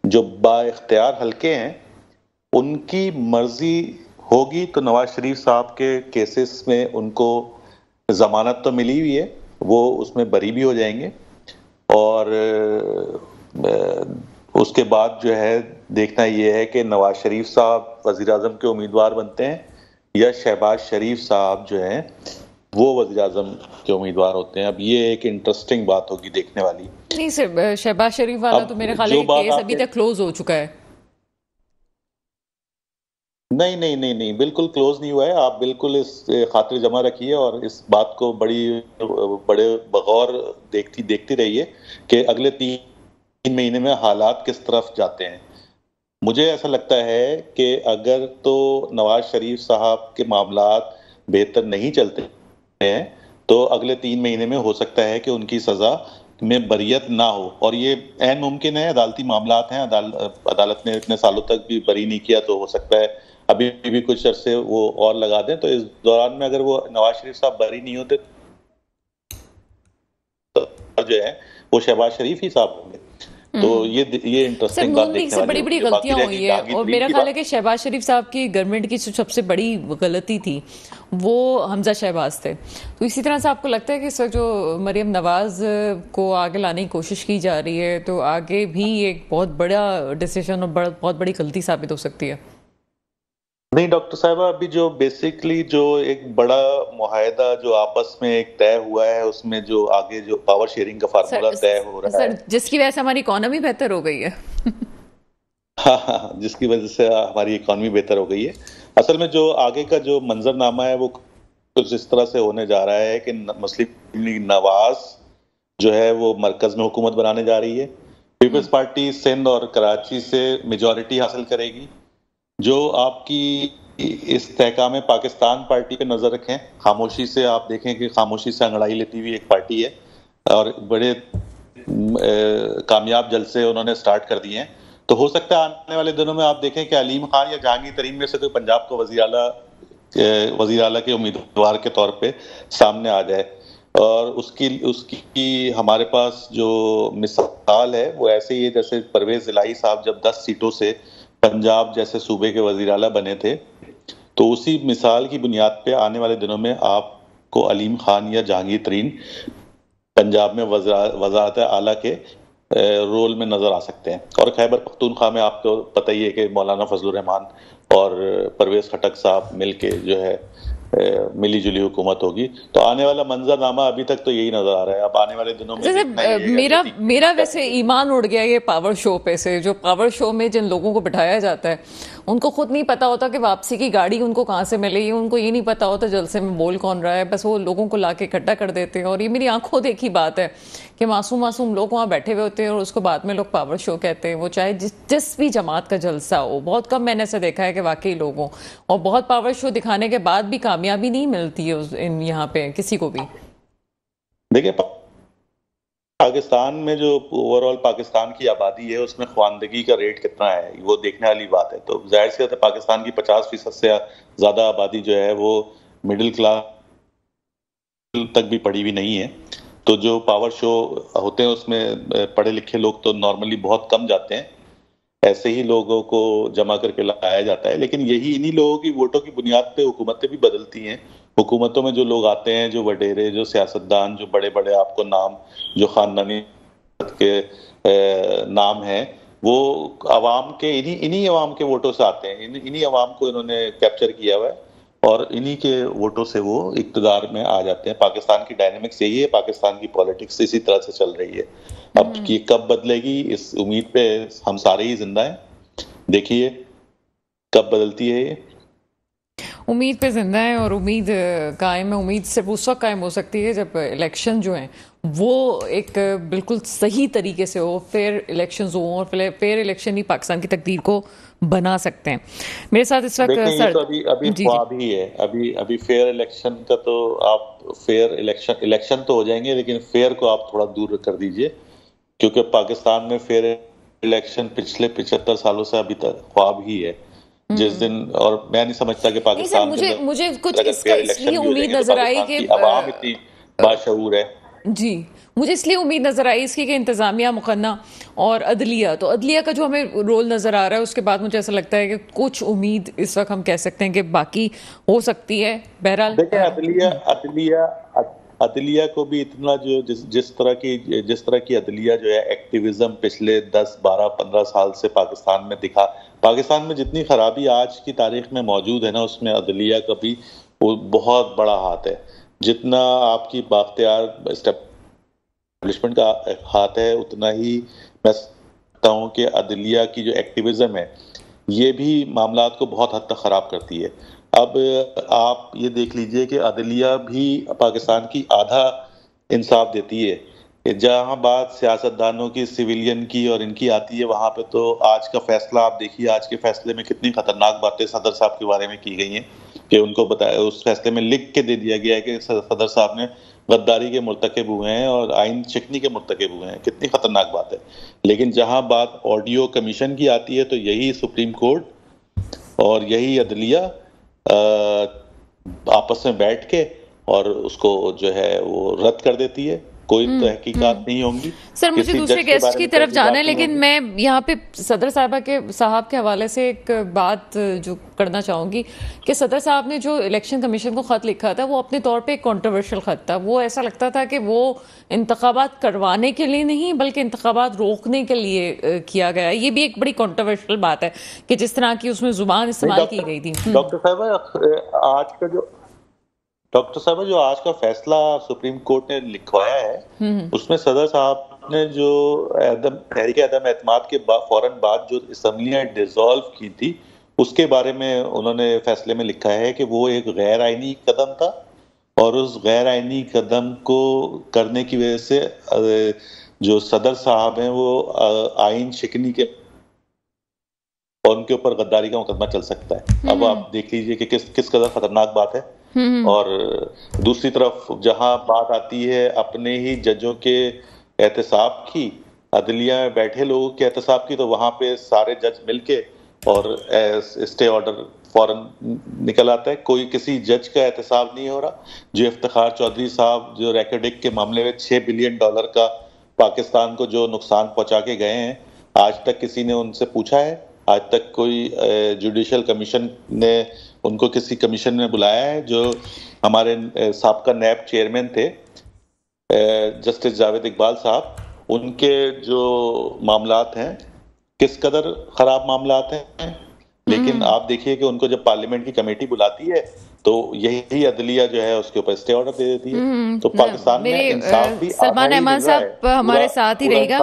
जो बाइख्तियार हल्के हैं उनकी मर्जी होगी तो नवाज शरीफ साहब के केसेस में उनको जमानत तो मिली हुई है, वो उसमें बरी भी हो जाएंगे और उसके बाद जो है देखना ये है कि नवाज शरीफ साहब वज़ीर आज़म के उम्मीदवार बनते हैं या शहबाज शरीफ साहब जो हैं वो वज़ीर आज़म के उम्मीदवार होते हैं। अब ये एक इंटरेस्टिंग बात होगी देखने वाली। नहीं सर, शहबाज शरीफ वाला तो मेरे ख्याल है केस अभी तक क्लोज हो चुका है। नहीं, बिल्कुल क्लोज नहीं हुआ है। आप बिल्कुल इस खातिर जमा रखिए और इस बात को बड़े बगौर देखती रहिए कि अगले 3 महीने में हालात किस तरफ जाते हैं। मुझे ऐसा लगता है कि अगर तो नवाज शरीफ साहब के मामलात बेहतर नहीं चलते हैं तो अगले 3 महीने में हो सकता है कि उनकी सजा में बरियत ना हो, और ये ऐन मुमकिन है। अदालती मामलात हैं, अदालत ने इतने सालों तक भी बरी नहीं किया, तो हो सकता है अभी भी कुछ अरसे वो और लगा दें। तो इस दौरान में अगर वो नवाज शरीफ साहब बरी नहीं होते तो जो है वो शहबाज शरीफ ही साहब होंगे। तो ये इंटरेस्टिंग बात देखने वाली बड़ी बड़ी गलतियां हुई है और मेरा ख्याल है कि शहबाज शरीफ साहब की गवर्नमेंट की जो सबसे बड़ी गलती थी वो हमजा शहबाज थे। तो इसी तरह से आपको लगता है कि सर जो मरियम नवाज को आगे लाने की कोशिश की जा रही है तो आगे भी एक बहुत बड़ा डिसीजन और बहुत बड़ी गलती साबित हो सकती है? नहीं डॉक्टर साहबा, अभी जो बेसिकली जो एक बड़ा मुआहदा जो आपस में एक तय हुआ है उसमें जो आगे जो पावर शेयरिंग का फार्मूला तय हो रहा है, जिसकी वजह से हमारी इकोनॉमी बेहतर हो गई है। हाँ, जिसकी वजह से हमारी इकोनॉमी बेहतर हो गई है। असल में जो आगे का जो मंजरनामा है वो कुछ इस तरह से होने जा रहा है कि मुस्लिम लीग नवाज जो है वो मरकज में हुकूमत बनाने जा रही है। पीपल्स पार्टी सिंध और कराची से मेजॉरिटी हासिल करेगी। जो आपकी इस तहकाम पाकिस्तान पार्टी पे नजर रखें, खामोशी से आप देखें कि खामोशी से अंगड़ाई लेती हुई एक पार्टी है और बड़े कामयाब जलसे उन्होंने स्टार्ट कर दिए हैं। तो हो सकता है आने वाले दिनों में आप देखें कि अलीम खान या जहांगीर तरीन में से कोई पंजाब को वजीर आला के उम्मीदवार के तौर पे सामने आ जाए। और उसकी हमारे पास जो मिसाल है वो ऐसे ही है जैसे परवेज इलाही साहब जब 10 सीटों से पंजाब जैसे सूबे के वजीर आला बने थे, तो उसी मिसाल की बुनियाद पे आने वाले दिनों में आपको अलीम खान या जहांगीर तरीन पंजाब में वज़ारत आला के रोल में नजर आ सकते हैं। और खैबर पख्तूनख्वा में आपको पता ही है कि मौलाना फजलुर रहमान और परवेज खटक साहब मिलके जो है मिली जुली हुकूमत होगी। तो आने वाला मंजरनामा अभी तक तो यही नजर आ रहा है। अब आने वाले दिनों में मेरा वैसे ईमान उड़ गया ये पावर शो पे से। जो पावर शो में जिन लोगों को बिठाया जाता है उनको खुद नहीं पता होता कि वापसी की गाड़ी उनको कहाँ से मिलेगी, उनको ये नहीं पता होता जलसे में बोल कौन रहा है, बस वो लोगों को लाके इकट्ठा कर देते हैं। और ये मेरी आंखों देखी बात है कि मासूम लोग वहाँ बैठे हुए होते हैं और उसको बाद में लोग पावर शो कहते हैं। वो चाहे जिस भी जमात का जलसा हो, बहुत कम मैंने ऐसा देखा है कि वाकई लोगों और बहुत पावर शो दिखाने के बाद भी कामयाबी नहीं मिलती है यहाँ पे किसी को भी। देखिए, पाकिस्तान में जो ओवरऑल पाकिस्तान की आबादी है उसमें ख्वानदगी का रेट कितना है वो देखने वाली बात है। तो जाहिर सी बात है पाकिस्तान की 50% से ज्यादा आबादी जो है वो मिडिल क्लास तक भी पड़ी हुई नहीं है। तो जो पावर शो होते हैं उसमें पढ़े लिखे लोग तो नॉर्मली बहुत कम जाते हैं, ऐसे ही लोगों को जमा करके लाया जाता है। लेकिन यही इन्हीं लोगों की वोटों की बुनियाद पे हुकूमतें भी बदलती हैं। हुकूमतों में जो लोग आते हैं, जो वडेरे, जो सियासतदान, जो बड़े बड़े आपको नाम, जो खानदानी के नाम हैं, वो अवाम के इन्हीं अवाम के वोटों से आते हैं। इन्हीं अवाम को इन्होंने कैप्चर किया हुआ है और इन्हीं के वोटों से वो इक्तदार में आ जाते हैं। पाकिस्तान की डायनेमिक्स यही है, पाकिस्तान की पॉलिटिक्स इसी तरह से चल रही है। अब ये कब बदलेगी, इस उम्मीद पे हम सारे ही जिंदा हैं। देखिए कब बदलती है ये। उम्मीद पे जिंदा है और उम्मीद कायम है। उम्मीद सिर्फ उस वक्त कायम हो सकती है जब इलेक्शन जो हैं वो एक बिल्कुल सही तरीके से हो, फेयर इलेक्शंस हो, और फेयर इलेक्शन ही पाकिस्तान की तकदीर को बना सकते हैं। मेरे साथ इस वक्त देखें, ये तो अभी जी ख्वाब ही है। अभी फेयर इलेक्शन का तो आप फेयर इलेक्शन तो हो जाएंगे, लेकिन फेयर को आप थोड़ा दूर कर दीजिए, क्योंकि पाकिस्तान में फेयर इलेक्शन पिछले 75 सालों से अभी तक ख्वाब ही है। जिस दिन, और मैं नहीं समझता कि पाकिस्तान मुझे कुछ इसका इसलिए उम्मीद नजर आई कि अवाम इतनी बाशऊर है। जी, मुझे इसलिए उम्मीद नजर आई इसकी कि इंतजामिया, मुकन्ना और अदलिया, तो अदलिया का जो हमें रोल नजर आ रहा है उसके बाद मुझे ऐसा लगता है कि कुछ उम्मीद इस वक्त हम कह सकते हैं कि बाकी हो सकती है। बहरहाल देखिए, अदलिया को भी इतना जो जिस तरह की अदलिया जो है एक्टिविज्म पिछले 10, 12, 15 साल से पाकिस्तान में दिखा, पाकिस्तान में जितनी खराबी आज की तारीख में मौजूद है ना, उसमें अदलिया का भी बहुत बड़ा हाथ है। जितना आपकी बाख्तियार एस्टेब्लिशमेंट का हाथ है, उतना ही मैं समझता हूँ कि अदलिया की जो एक्टिविज्म है ये भी मामलात को बहुत हद तक खराब करती है। अब आप ये देख लीजिए कि अदलिया भी पाकिस्तान की आधा इंसाफ देती है। जहां बात सियासतदानों की, सिविलियन की और इनकी आती है, वहां पे तो आज का फैसला आप देखिए, आज के फैसले में कितनी खतरनाक बातें सदर साहब के बारे में की गई हैं कि उनको बताया, उस फैसले में लिख के दे दिया गया है कि सदर साहब ने गद्दारी के मुर्तकिब हुए हैं और आइन शिकनी के मुर्तकिब हुए हैं। कितनी खतरनाक बात है। लेकिन जहां बात ऑडियो कमीशन की आती है तो यही सुप्रीम कोर्ट और यही अदलिया आपस में बैठ के और उसको जो है वो रद्द कर देती है। कोई तहकीकात नहीं होंगी। सर, मुझे दूसरे गेस्ट की तरफ जाना है, लेकिन मैं यहाँ पे सदर साहब के हवाले से एक बात जो करना चाहूँगी कि सदर साहब ने जो इलेक्शन कमीशन को ख़त लिखा था वो अपने तौर पे एक कंट्रोवर्शियल ख़त था। वो ऐसा लगता था कि वो इंतखाबात करवाने के लिए नहीं बल्कि इंतखाबात रोकने के लिए किया गया है। ये भी एक बड़ी कंट्रोवर्शियल बात है कि जिस तरह की उसमें जुबान इस्तेमाल की गई थी। डॉक्टर साहब जो आज का फैसला सुप्रीम कोर्ट ने लिखवाया है, उसमें सदर साहब ने जो तहरीक अदम एतमाद के फौरन बाद जो असम्बलियां डिसॉल्व की थी, उसके बारे में उन्होंने फैसले में लिखा है कि वो एक गैर आईनी कदम था और उस गैर आईनी कदम को करने की वजह से जो सदर साहब हैं वो आइन शिकनी के और उनके ऊपर गद्दारी का मुकदमा चल सकता है। अब आप देख लीजिए कि किस कदर खतरनाक बात है। और दूसरी तरफ जहां बात आती है अपने ही जजों के एहतसाब की, अदलिया में बैठे लोगों के एहतसाब की, तो वहां पे सारे जज मिलके और स्टे ऑर्डर फौरन निकल आता है। कोई किसी जज का एहतसाब नहीं हो रहा। जो इफ्तिखार चौधरी साहब जो रेकॉर्डिंग के मामले में $6 बिलियन का पाकिस्तान को जो नुकसान पहुंचा के गए हैं, आज तक किसी ने उनसे पूछा है? आज तक कोई जुडिशल कमीशन ने उनको किसी कमीशन में बुलाया है? जो हमारे साबका नैब चेयरमैन थे जस्टिस जावेद इकबाल साहब, उनके जो मामलात हैं किस कदर खराब मामलात हैं। लेकिन आप देखिए कि उनको जब पार्लियामेंट की कमेटी बुलाती है तो यही अदलिया जो है उसके ऊपर स्टे ऑर्डर दे देती है। तो पाकिस्तान में इंसाफ भी सलमान अहमद साहब हमारे साथ ही रहेगा।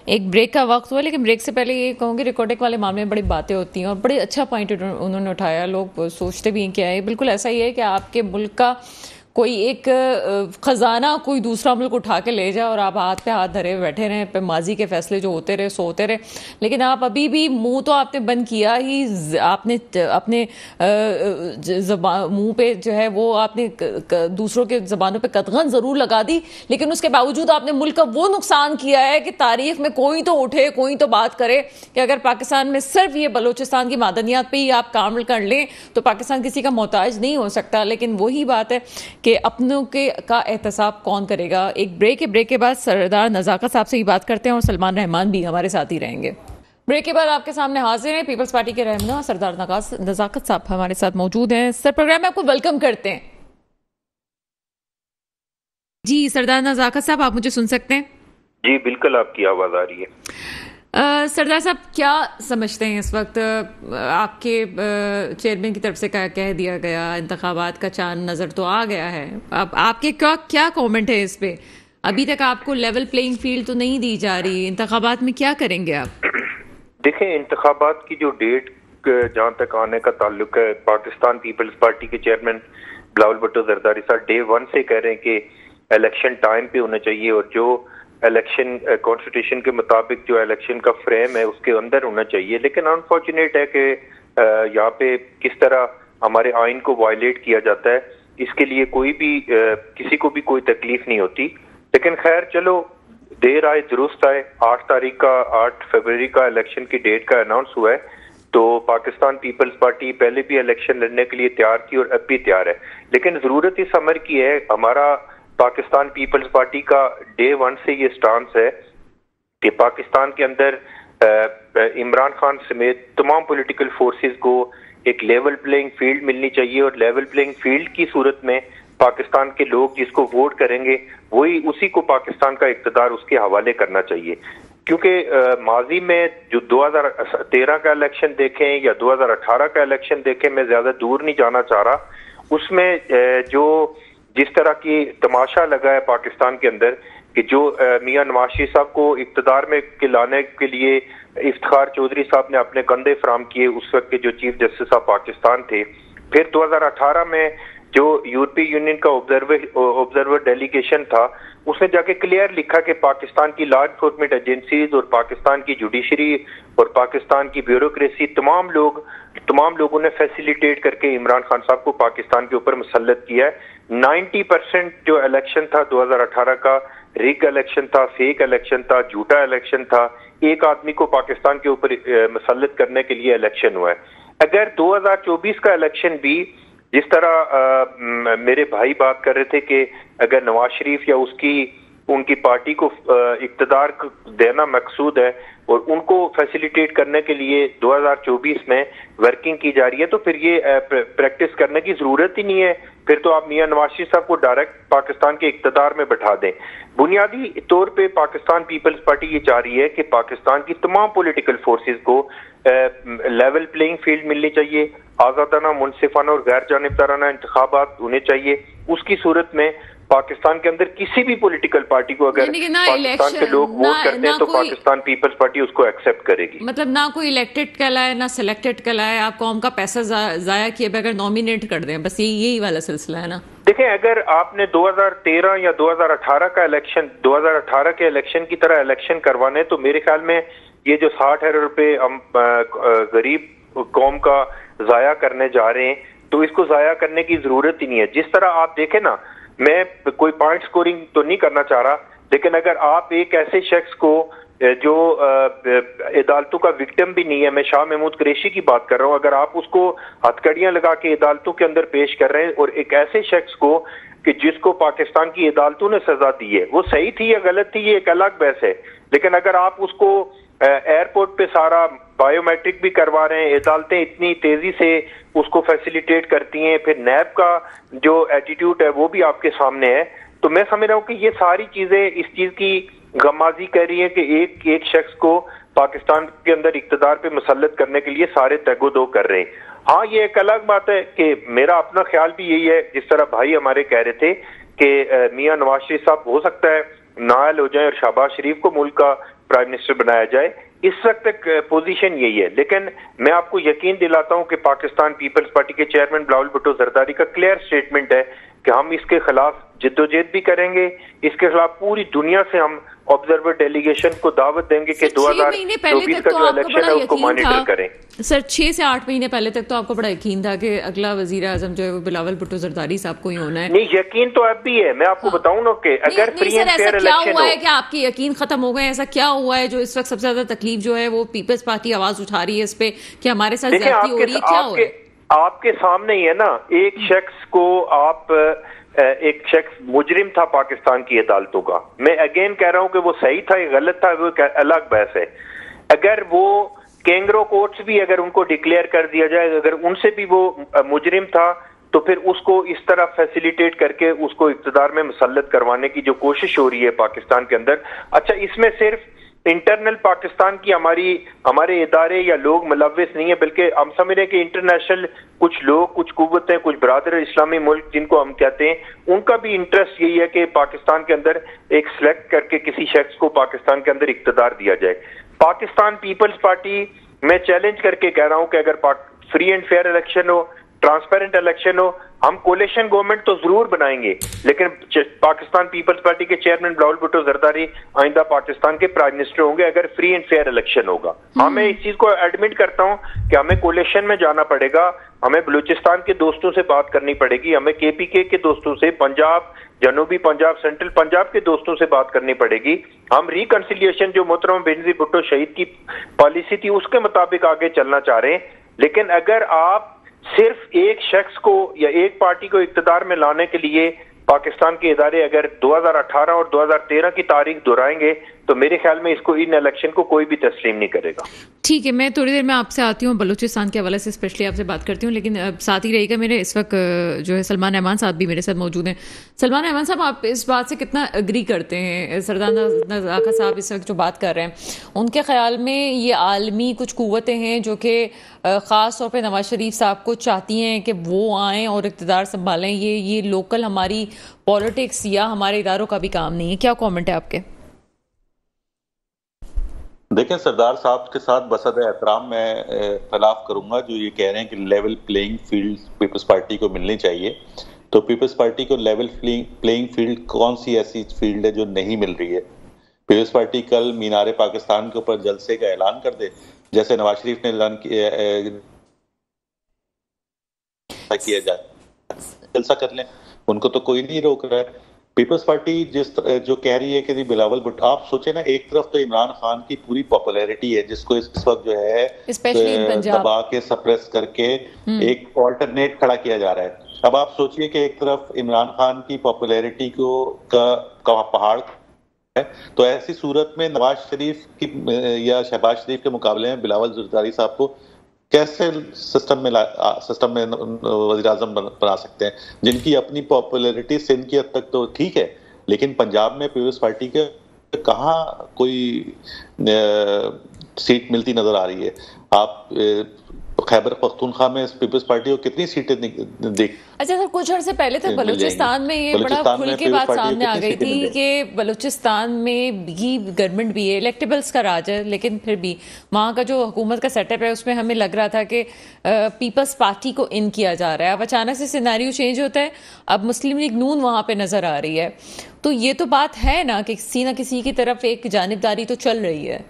एक ब्रेक का वक्त हुआ, लेकिन ब्रेक से पहले ये कहूँगी रिकॉर्डिंग वाले मामले में बड़ी बातें होती हैं और बड़े अच्छा पॉइंट उन्होंने उठाया। लोग सोचते भी हैं क्या है, बिल्कुल ऐसा ही है कि आपके मुल्क का कोई एक खजाना कोई दूसरा मुल्क उठा के ले जाए और आप हाथ पे हाथ धरे बैठे रहें, पे माजी के फैसले जो होते रहे सो होते रहे, लेकिन आप अभी भी मुंह तो आपने बंद किया ही, आपने अपने मुंह पे जो है वो आपने दूसरों के जबानों पे कतगन जरूर लगा दी, लेकिन उसके बावजूद आपने मुल्क का वो नुकसान किया है कि तारीख में कोई तो उठे, कोई तो बात करे कि अगर पाकिस्तान में सिर्फ ये बलोचिस्तान की मादनियात पे ही आप काम कर लें तो पाकिस्तान किसी का मोहताज नहीं हो सकता। लेकिन वही बात है कि अपनों के का एहतसाब कौन करेगा। एक ब्रेक के बाद सरदार नज़ाकत साहब से ही बात करते हैं और सलमान रहमान भी हमारे साथ ही रहेंगे। ब्रेक के बाद आपके सामने हाजिर हैं पीपल्स पार्टी के रहनुमा सरदार नज़ाकत साहब हमारे साथ मौजूद हैं। सर, प्रोग्राम में आपको वेलकम करते हैं। जी सरदार नज़ाकत साहब, आप मुझे सुन सकते हैं? जी बिल्कुल, आपकी आवाज आ रही है। सरदार साहब, क्या समझते हैं इस वक्त आपके चेयरमैन की तरफ से कह दिया गया, इंतखाबात का चांद नजर तो आ गया है, अब आपके क्या कमेंट है इस पे? अभी तक आपको लेवल प्लेइंग फील्ड तो नहीं दी जा रही, इंतखाबात में क्या करेंगे आप? देखें, इंतखाबात की जो डेट जहां तक आने का ताल्लुक है, पाकिस्तान पीपल्स पार्टी के चेयरमैन बिलावल भुट्टो जरदारी साहब डे 1 से कह रहे हैं कि इलेक्शन टाइम पे होना चाहिए और जो इलेक्शन कॉन्स्टिट्यूशन के मुताबिक जो इलेक्शन का फ्रेम है उसके अंदर होना चाहिए। लेकिन अनफॉर्चुनेट है कि यहाँ पे किस तरह हमारे आइन को वायलेट किया जाता है, इसके लिए किसी को भी कोई तकलीफ नहीं होती। लेकिन खैर चलो, देर आए दुरुस्त आए। 8 फरवरी का इलेक्शन की डेट का अनाउंस हुआ है, तो पाकिस्तान पीपल्स पार्टी पहले भी इलेक्शन लड़ने के लिए तैयार थी और अब भी तैयार है। लेकिन जरूरत इस अमर की है, हमारा पाकिस्तान पीपल्स पार्टी का डे 1 से ये स्टांस है कि पाकिस्तान के अंदर इमरान खान समेत तमाम पॉलिटिकल फोर्सेस को एक लेवल प्लेइंग फील्ड मिलनी चाहिए और लेवल प्लेइंग फील्ड की सूरत में पाकिस्तान के लोग जिसको वोट करेंगे वही उसी को पाकिस्तान का इक़्तिदार उसके हवाले करना चाहिए। क्योंकि माजी में जो 2013 का इलेक्शन देखें या 2018 का इलेक्शन देखें, मैं ज्यादा दूर नहीं जाना चाह रहा, उसमें जिस तरह की तमाशा लगा है पाकिस्तान के अंदर कि जो मियां नवाज शरीफ साहब को इक़्तिदार में लाने के लिए इफ्तिखार चौधरी साहब ने अपने कंधे फराम किए, उस वक्त के जो चीफ जस्टिस ऑफ पाकिस्तान थे। फिर 2018 में जो यूरोपीय यूनियन का ऑब्जर्वर डेलीगेशन था, उसने जाके क्लियर लिखा कि पाकिस्तान की लॉ एनफोर्समेंट एजेंसीज और पाकिस्तान की जुडिशरी और पाकिस्तान की ब्यूरोक्रेसी तमाम लोगों ने फैसिलिटेट करके इमरान खान साहब को पाकिस्तान के ऊपर मुसल्लत किया है। 90% जो इलेक्शन था 2018 का रिग इलेक्शन था, फेक इलेक्शन था, झूठा इलेक्शन था, एक आदमी को पाकिस्तान के ऊपर मुसल्लत करने के लिए इलेक्शन हुआ है। अगर 2024 का इलेक्शन भी जिस तरह मेरे भाई बात कर रहे थे कि अगर नवाज शरीफ या उनकी पार्टी को इक़्तिदार देना मकसूद है और उनको फैसिलिटेट करने के लिए 2024 में वर्किंग की जा रही है, तो फिर ये प्रैक्टिस करने की जरूरत ही नहीं है। फिर तो आप मियां नवाज शरीफ साहब को डायरेक्ट पाकिस्तान के इक़्तिदार में बैठा दें। बुनियादी तौर पे पाकिस्तान पीपल्स पार्टी ये चाह रही है कि पाकिस्तान की तमाम पॉलिटिकल फोर्सेस को लेवल प्लेइंग फील्ड मिलनी चाहिए, आजादाना, मुनसिफाना और गैर जानिबदाराना इंतखाबात होने चाहिए। उसकी सूरत में पाकिस्तान के अंदर किसी भी पॉलिटिकल पार्टी को अगर पाकिस्तान के लोग वोट करते हैं तो पाकिस्तान पीपल्स पार्टी उसको एक्सेप्ट करेगी। मतलब ना कोई इलेक्टेड कहलाए ना सिलेक्टेड कहलाए, आप कौम का पैसा जाया किए बगैर नॉमिनेट कर दें, बस यही वाला सिलसिला है ना। देखें, अगर आपने 2013 या 2018 का इलेक्शन 2018 के इलेक्शन की तरह इलेक्शन करवाने, तो मेरे ख्याल में ये जो 60 अरब रुपए हम गरीब कौम का जाया करने जा रहे हैं, तो इसको जाया करने की जरूरत ही नहीं है। जिस तरह आप देखें ना, मैं कोई पॉइंट स्कोरिंग तो नहीं करना चाह रहा, लेकिन अगर आप एक ऐसे शख्स को जो अदालतों का विक्टिम भी नहीं है, मैं शाह महमूद कुरैशी की बात कर रहा हूं, अगर आप उसको हथकड़ियां लगा के अदालतों के अंदर पेश कर रहे हैं और एक ऐसे शख्स को कि जिसको पाकिस्तान की अदालतों ने सजा दी है, वो सही थी या गलत थी ये एक अलग बहस है, लेकिन अगर आप उसको एयरपोर्ट पे सारा बायोमेट्रिक भी करवा रहे हैं, अदालतें इतनी तेजी से उसको फैसिलिटेट करती हैं, फिर नैब का जो एटीट्यूड है वो भी आपके सामने है, तो मैं समझ रहा हूँ कि ये सारी चीजें इस चीज की गमाजी कर रही है कि एक शख्स को पाकिस्तान के अंदर इक़्तिदार पे मुसल्लत करने के लिए सारे तगोदो कर रहे हैं। हाँ, ये एक अलग बात है कि मेरा अपना ख्याल भी यही है, जिस तरह भाई हमारे कह रहे थे कि मियां नवाज शरीफ साहब हो सकता है नाअहल हो जाए और शहबाज शरीफ को मुल्क का प्राइम मिनिस्टर बनाया जाए, इस वक्त तक पोजीशन यही है। लेकिन मैं आपको यकीन दिलाता हूं कि पाकिस्तान पीपल्स पार्टी के चेयरमैन बिलावल भुट्टो जरदारी का क्लियर स्टेटमेंट है कि हम इसके खिलाफ जिद्दोजहद भी करेंगे, इसके खिलाफ पूरी दुनिया से हम ऑब्जर्वर डेलीगेशन को दावत देंगे कि 2024 का जो इलेक्शन है उसको मॉनिटर करें। सर, 6 से 8 महीने पहले तक तो आपको बड़ा यकीन था कि अगला वजीर आजम जो है वो बिलावल भुट्टो जरदारी साहब को ही होना है। नहीं, यकीन तो अब भी है। मैं आपको बताऊं ना कि अगर फ्री एंड फेयर इलेक्शन हुआ है कि आपके यकीन खत्म हो गए, ऐसा क्या हुआ है जो इस वक्त सबसे ज्यादा तकलीफ जो है वो पीपल्स पार्टी आवाज उठा रही है इस पे कि हमारे साथ ज्यादती हो रही है, क्या हुआ है? आपके सामने ही है ना, एक शख्स को आप एक शख्स मुजरिम था पाकिस्तान की अदालतों का। मैं अगेन कह रहा हूं कि वो सही था या गलत था, वो अलग बहस है। अगर वो कैंगरो कोर्ट्स भी अगर उनको डिक्लेयर कर दिया जाए, अगर उनसे भी वो मुजरिम था, तो फिर उसको इस तरह फैसिलिटेट करके उसको इक़्तिदार में मुसल्लत करवाने की जो कोशिश हो रही है पाकिस्तान के अंदर। अच्छा, इसमें सिर्फ इंटरनल पाकिस्तान की हमारे इदारे या लोग मुलव्विस नहीं है, बल्कि हम समझ रहे हैं कि इंटरनेशनल कुछ लोग, कुछ कुव्वतें, कुछ बरादर इस्लामी मुल्क जिनको हम कहते हैं, उनका भी इंटरेस्ट यही है कि पाकिस्तान के अंदर एक सिलेक्ट करके किसी शख्स को पाकिस्तान के अंदर इक़्तिदार दिया जाए। पाकिस्तान पीपल्स पार्टी मैं चैलेंज करके कह रहा हूं कि अगर फ्री एंड फेयर इलेक्शन हो, ट्रांसपेरेंट इलेक्शन हो, हम कोलिशन गवर्नमेंट तो जरूर बनाएंगे, लेकिन पाकिस्तान पीपल्स पार्टी के चेयरमैन बिलावल भुट्टो जरदारी आइंदा पाकिस्तान के प्राइम मिनिस्टर होंगे अगर फ्री एंड फेयर इलेक्शन होगा। हाँ, मैं इस चीज को एडमिट करता हूं कि हमें कोलिशन में जाना पड़ेगा, हमें बलूचिस्तान के दोस्तों से बात करनी पड़ेगी, हमें केपीके के दोस्तों से, पंजाब, जनूबी पंजाब, सेंट्रल पंजाब के दोस्तों से बात करनी पड़ेगी। हम रिकंसिलिएशन जो मोहतरम बेनजीर भुट्टो शहीद की पॉलिसी थी उसके मुताबिक आगे चलना चाह रहे हैं। लेकिन अगर आप सिर्फ एक शख्स को या एक पार्टी को इक़्तिदार में लाने के लिए पाकिस्तान के इदारे अगर 2018 और 2013 की तारीख दोहराएंगे तो मेरे ख्याल में इसको, इन इलेक्शन को कोई भी तस्लीम नहीं करेगा। ठीक है, मैं थोड़ी देर में आपसे आती हूँ, बलूचिस्तान के हवाले से स्पेशली आपसे बात करती हूँ, लेकिन साथ ही रहेगा मेरे इस वक्त जो है सलमान अहमान साहब भी मेरे साथ मौजूद हैं। सलमान अहमान साहब, आप इस बात से कितना एग्री करते हैं? सरदार नज़ाकत साहब इस वक्त जो बात कर रहे हैं, उनके ख्याल में ये आलमी कुछ कुव्वतें हैं जो कि ख़ास तौर पर नवाज शरीफ साहब को चाहती हैं कि वो आएँ और इक़्तिदार संभालें, ये लोकल हमारी पॉलिटिक्स या हमारे इदारों का भी काम नहीं है। क्या कॉमेंट है आपके? देखें, सरदार साहब के साथ बसद एहतराम मैं खिलाफ करूंगा जो ये कह रहे हैं कि level playing field people's party को मिलनी चाहिए। तो पीपल्स पार्टी को लेवल प्लेइंग फील्ड कौन सी ऐसी फील्ड है जो नहीं मिल रही है? पीपल्स पार्टी कल मीनारे पाकिस्तान के ऊपर जलसे का ऐलान कर दे, जैसे नवाज शरीफ ने ऐलान किया जाए, जलसा कर लें, उनको तो कोई नहीं रोक रहा है। पीपल्स पार्टी जो कह रही है कि बिलावल भुट्टो, आप सोचे ना, एक तरफ तो इमरान खान की पूरी पॉपुलैरिटी है जिसको इस वक्त जो है दबा के सप्रेस करके एक ऑल्टरनेट खड़ा किया जा रहा है। अब आप सोचिए कि एक तरफ इमरान खान की पॉपुलैरिटी का पहाड़ है, तो ऐसी सूरत में नवाज शरीफ की या शहबाज शरीफ के मुकाबले में बिलावल जरदारी साहब को कैसे सिस्टम में वज़ीर-ए-आज़म बना सकते हैं, जिनकी अपनी पॉपुलैरिटी सिंध की हद तक तो ठीक है, लेकिन पंजाब में पीपल्स पार्टी के कहाँ कोई सीट मिलती नजर आ रही है? आप खैबर पख्तूनख्वा में पीपल्स पार्टी को कितनी सीटें देख? अच्छा सर, कुछ अर्से पहले तक बलूचिस्तान में ये बड़ा खुल के बात सामने आ गई थी कि बलूचिस्तान में भी गवर्नमेंट भी है, इलेक्टेबल्स का राज है, लेकिन फिर भी वहाँ का जो हुकूमत का सेटअप है उसमें हमें लग रहा था कि पीपल्स पार्टी को इन किया जा रहा है। अब अचानक से सिनेरियो चेंज होता है, अब मुस्लिम लीग नून वहाँ पे नजर आ रही है, तो ये तो बात है ना कि किसी न किसी की तरफ एक जानिबदारी तो चल रही है।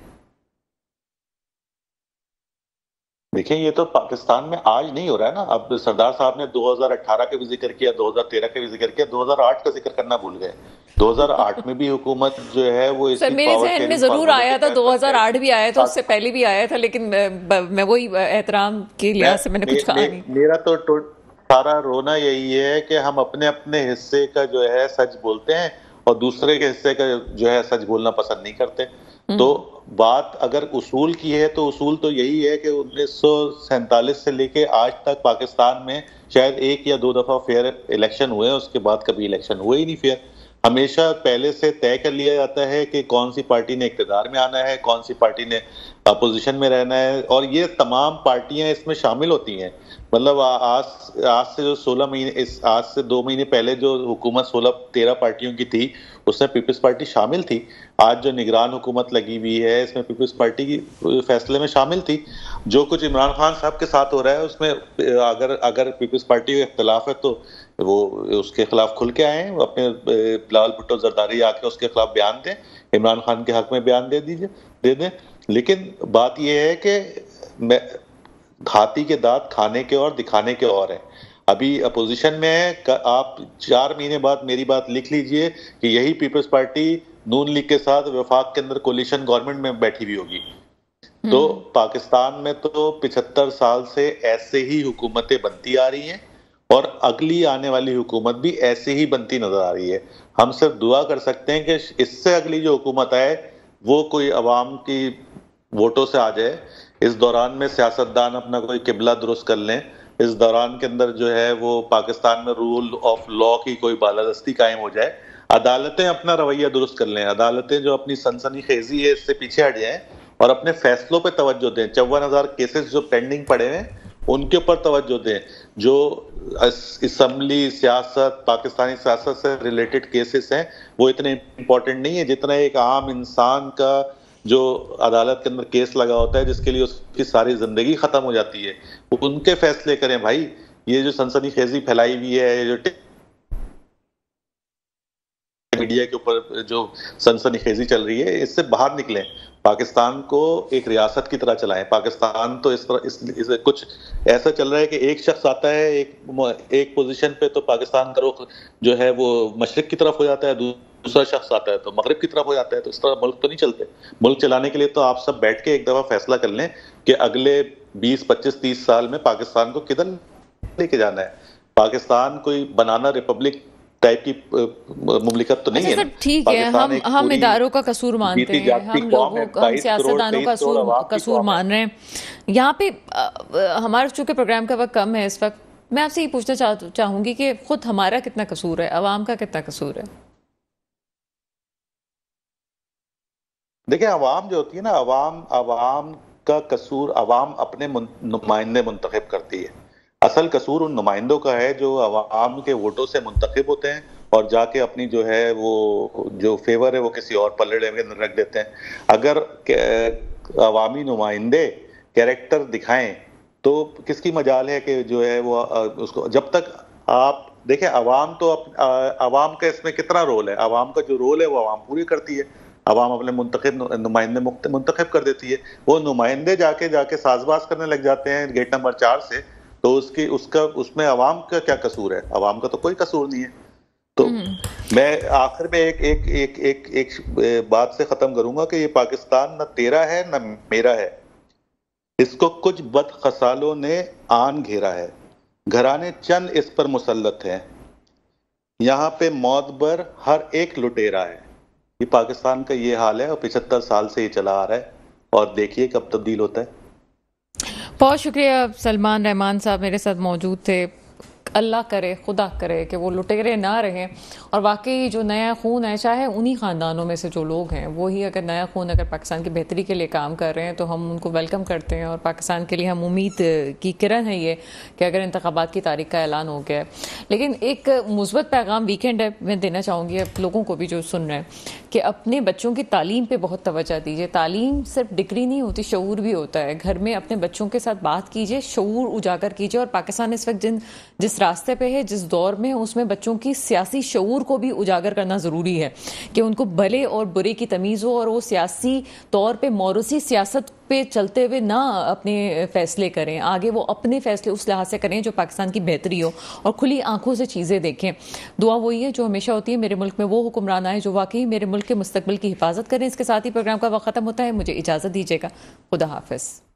देखिए, ये तो पाकिस्तान में आज नहीं हो रहा है ना। अब सरदार साहब ने 2018 का भी जिक्र किया, 2013 का भी जिक्र किया, 2008 का जिक्र करना भूल गए। 2008 में भी हुकूमत जो है वो सर मेरे जहन में जरूर आया था, 2008 भी आया था, उससे पहले भी आया था, लेकिन मैं वही एहतराम के लिहाज से मैंने कुछ कहा नहीं। मेरा तो सारा रोना यही है कि हम अपने अपने हिस्से का जो है सच बोलते हैं और दूसरे के हिस्से का जो है सच बोलना पसंद नहीं करते। तो बात अगर उसूल की है तो उसूल तो यही है कि 1947 से लेके आज तक पाकिस्तान में शायद एक या दो दफा फेयर इलेक्शन हुए हैं, उसके बाद कभी इलेक्शन हुए ही नहीं फेयर। हमेशा पहले से तय कर लिया जाता है कि कौन सी पार्टी ने इक़्तिदार में आना है, कौन सी पार्टी ने अपोजिशन में रहना है, और ये तमाम पार्टियां इसमें शामिल होती हैं। मतलब आज से जो 16 महीने, आज से 2 महीने पहले जो हुकूमत 16-13 पार्टियों की थी उसमें पीपल्स पार्टी शामिल थी। आज जो निगरान हुकूमत लगी हुई है इसमें पीपल्स पार्टी की फैसले में शामिल थी। जो कुछ इमरान खान साहब के साथ हो रहा है उसमें अगर पीपल्स पार्टी का इख्तलाफ है तो वो उसके खिलाफ खुल के आए, अपने बिलावल भुट्टो जरदारी आके उसके खिलाफ बयान दें, इमरान खान के हक में बयान दे दें। लेकिन बात यह है कि हाथी के दांत खाने के और दिखाने के और है। अभी अपोजिशन में है, आप 4 महीने बाद मेरी बात लिख लीजिए कि यही पीपल्स पार्टी नून लीग के साथ वफाक के अंदर कोलिशन गवर्नमेंट में बैठी हुई होगी। तो पाकिस्तान में तो 75 साल से ऐसे ही हुकूमतें बनती आ रही हैं और अगली आने वाली हुकूमत भी ऐसे ही बनती नजर आ रही है। हम सिर्फ दुआ कर सकते हैं कि इससे अगली जो हुकूमत आए वो कोई अवाम की वोटों से आ जाए। इस दौरान में सियासतदान अपना कोई किबला दुरुस्त कर लें। इस दौरान के अंदर जो है वो पाकिस्तान में रूल ऑफ लॉ की कोई बालादस्ती कायम हो जाए। अदालतें अपना रवैया दुरुस्त कर लें। अदालतें जो अपनी सनसनीखेजी है इससे पीछे हट जाएं और अपने फैसलों पे तवज्जो दें। 54,000 केसेस जो पेंडिंग पड़े हैं उनके ऊपर तवज्जो दें। जो असम्बली सियासत, पाकिस्तानी सियासत से रिलेटेड केसेस हैं वो इतने इंपॉर्टेंट नहीं है जितना एक आम इंसान का जो अदालत के अंदर केस लगा होता है जिसके लिए उसकी सारी जिंदगी खत्म हो जाती है, उनके फैसले करें भाई। ये जो सनसनीखेजी फैलाई हुई है, जो मीडिया के ऊपर जो सनसनीखेजी चल रही है, इससे बाहर निकलें। पाकिस्तान को एक रियासत की तरह चलाएं। पाकिस्तान तो इस तरह इस कुछ ऐसा चल रहा है कि एक शख्स आता है एक पोजीशन पे तो पाकिस्तान का रुख जो है वो मशरिक की तरफ हो जाता है, दूसरा शख्स आता है तो मगरिब की तरफ हो जाता है। तो इस तरह मुल्क तो नहीं चलते। मुल्क चलाने के लिए तो आप सब बैठ के एक दफा फैसला कर लें कि अगले 20, 25, 30 साल में पाकिस्तान को किधर लेके जाना है। पाकिस्तान कोई बनाना रिपब्लिक टाइप की मुमलिकत तो नहीं है। ठीक है, हम इदारों का कसूर मानते हैं, हम लोगों का, हम सियासतदानों का कसूर मान रहे हैं। यहाँ पे हमारा चूंकि प्रोग्राम का वक्त कम है इस वक्त, मैं आपसे ये पूछना चाहूंगी कि खुद हमारा कितना कसूर है, अवाम का कितना कसूर है? देखिए, अवाम जो होती है ना, अवाम का कसूर, अवाम अपने नुमाइंदे मुंतखब करती है। असल कसूर उन नुमाइंदों का है जो अवाम के वोटों से मुंतखब होते हैं और जाके अपनी जो है वो जो फेवर है वो किसी और पलड़े में रख देते हैं। अगर अवामी नुमाइंदे कैरेक्टर दिखाएं तो किसकी मजाल है कि जो है वो उसको, जब तक आप देखें अवाम तो अवाम का इसमें कितना रोल है, अवाम का जो रोल है वो अवाम पूरी करती है। अवाम अपने मुंतखब नुमाइंदे मुंतखब कर देती है। वो नुमाइंदे जाके साजबाज करने लग जाते हैं गेट नंबर 4 से, तो उसमें अवाम का क्या कसूर है? अवाम का तो कोई कसूर नहीं है। तो मैं आखिर में एक बात से खत्म करूंगा कि ये पाकिस्तान न तेरा है न मेरा है। इसको कुछ बदखसालों ने आन घेरा है। घराने चंद इस पर मुसल्लत हैं। यहाँ पे मौतबर हर एक लुटेरा है। ये पाकिस्तान का ये हाल है और 75 साल से ये चला आ रहा है और देखिए कब तब्दील होता है। बहुत शुक्रिया सलमान रहमान साहब मेरे साथ मौजूद थे। अल्लाह करे, खुदा करे कि वो लुटेरे ना रहें और वाकई जो नया खून है, चाहे उन्हीं ख़ानदानों में से जो लोग हैं वही अगर नया खून अगर पाकिस्तान की बेहतरी के लिए काम कर रहे हैं तो हम उनको वेलकम करते हैं। और पाकिस्तान के लिए हम उम्मीद की किरण है ये कि अगर इंतखाबात की तारीख का ऐलान हो गया है। लेकिन एक मुस्बत पैगाम वीकेंड है मैं देना चाहूँगी अब लोगों को भी जो सुन रहे हैं कि अपने बच्चों की तालीम पर बहुत तवज्जो दीजिए। तालीम सिर्फ डिग्री नहीं होती, शऊर भी होता है। घर में अपने बच्चों के साथ बात कीजिए, शऊर उजागर कीजिए। और पाकिस्तान इस वक्त जिस रास्ते पे है, जिस दौर में है, उसमें बच्चों की सियासी शऊर को भी उजागर करना ज़रूरी है कि उनको भले और बुरे की तमीज़ हो और वो सियासी तौर पे मौरूसी सियासत पे चलते हुए ना अपने फैसले करें। आगे वो अपने फैसले उस लिहाज से करें जो पाकिस्तान की बेहतरी हो और खुली आंखों से चीज़ें देखें। दुआ वही है जो हमेशा होती है, मेरे मुल्क में वो हुक्मरान आए जो वाकई मेरे मुल्क के मुस्तकबिल की हिफाजत करें। इसके साथ ही प्रोग्राम का वक्त ख़त्म होता है। मुझे इजाज़त दीजिएगा। खुदा हाफिज़।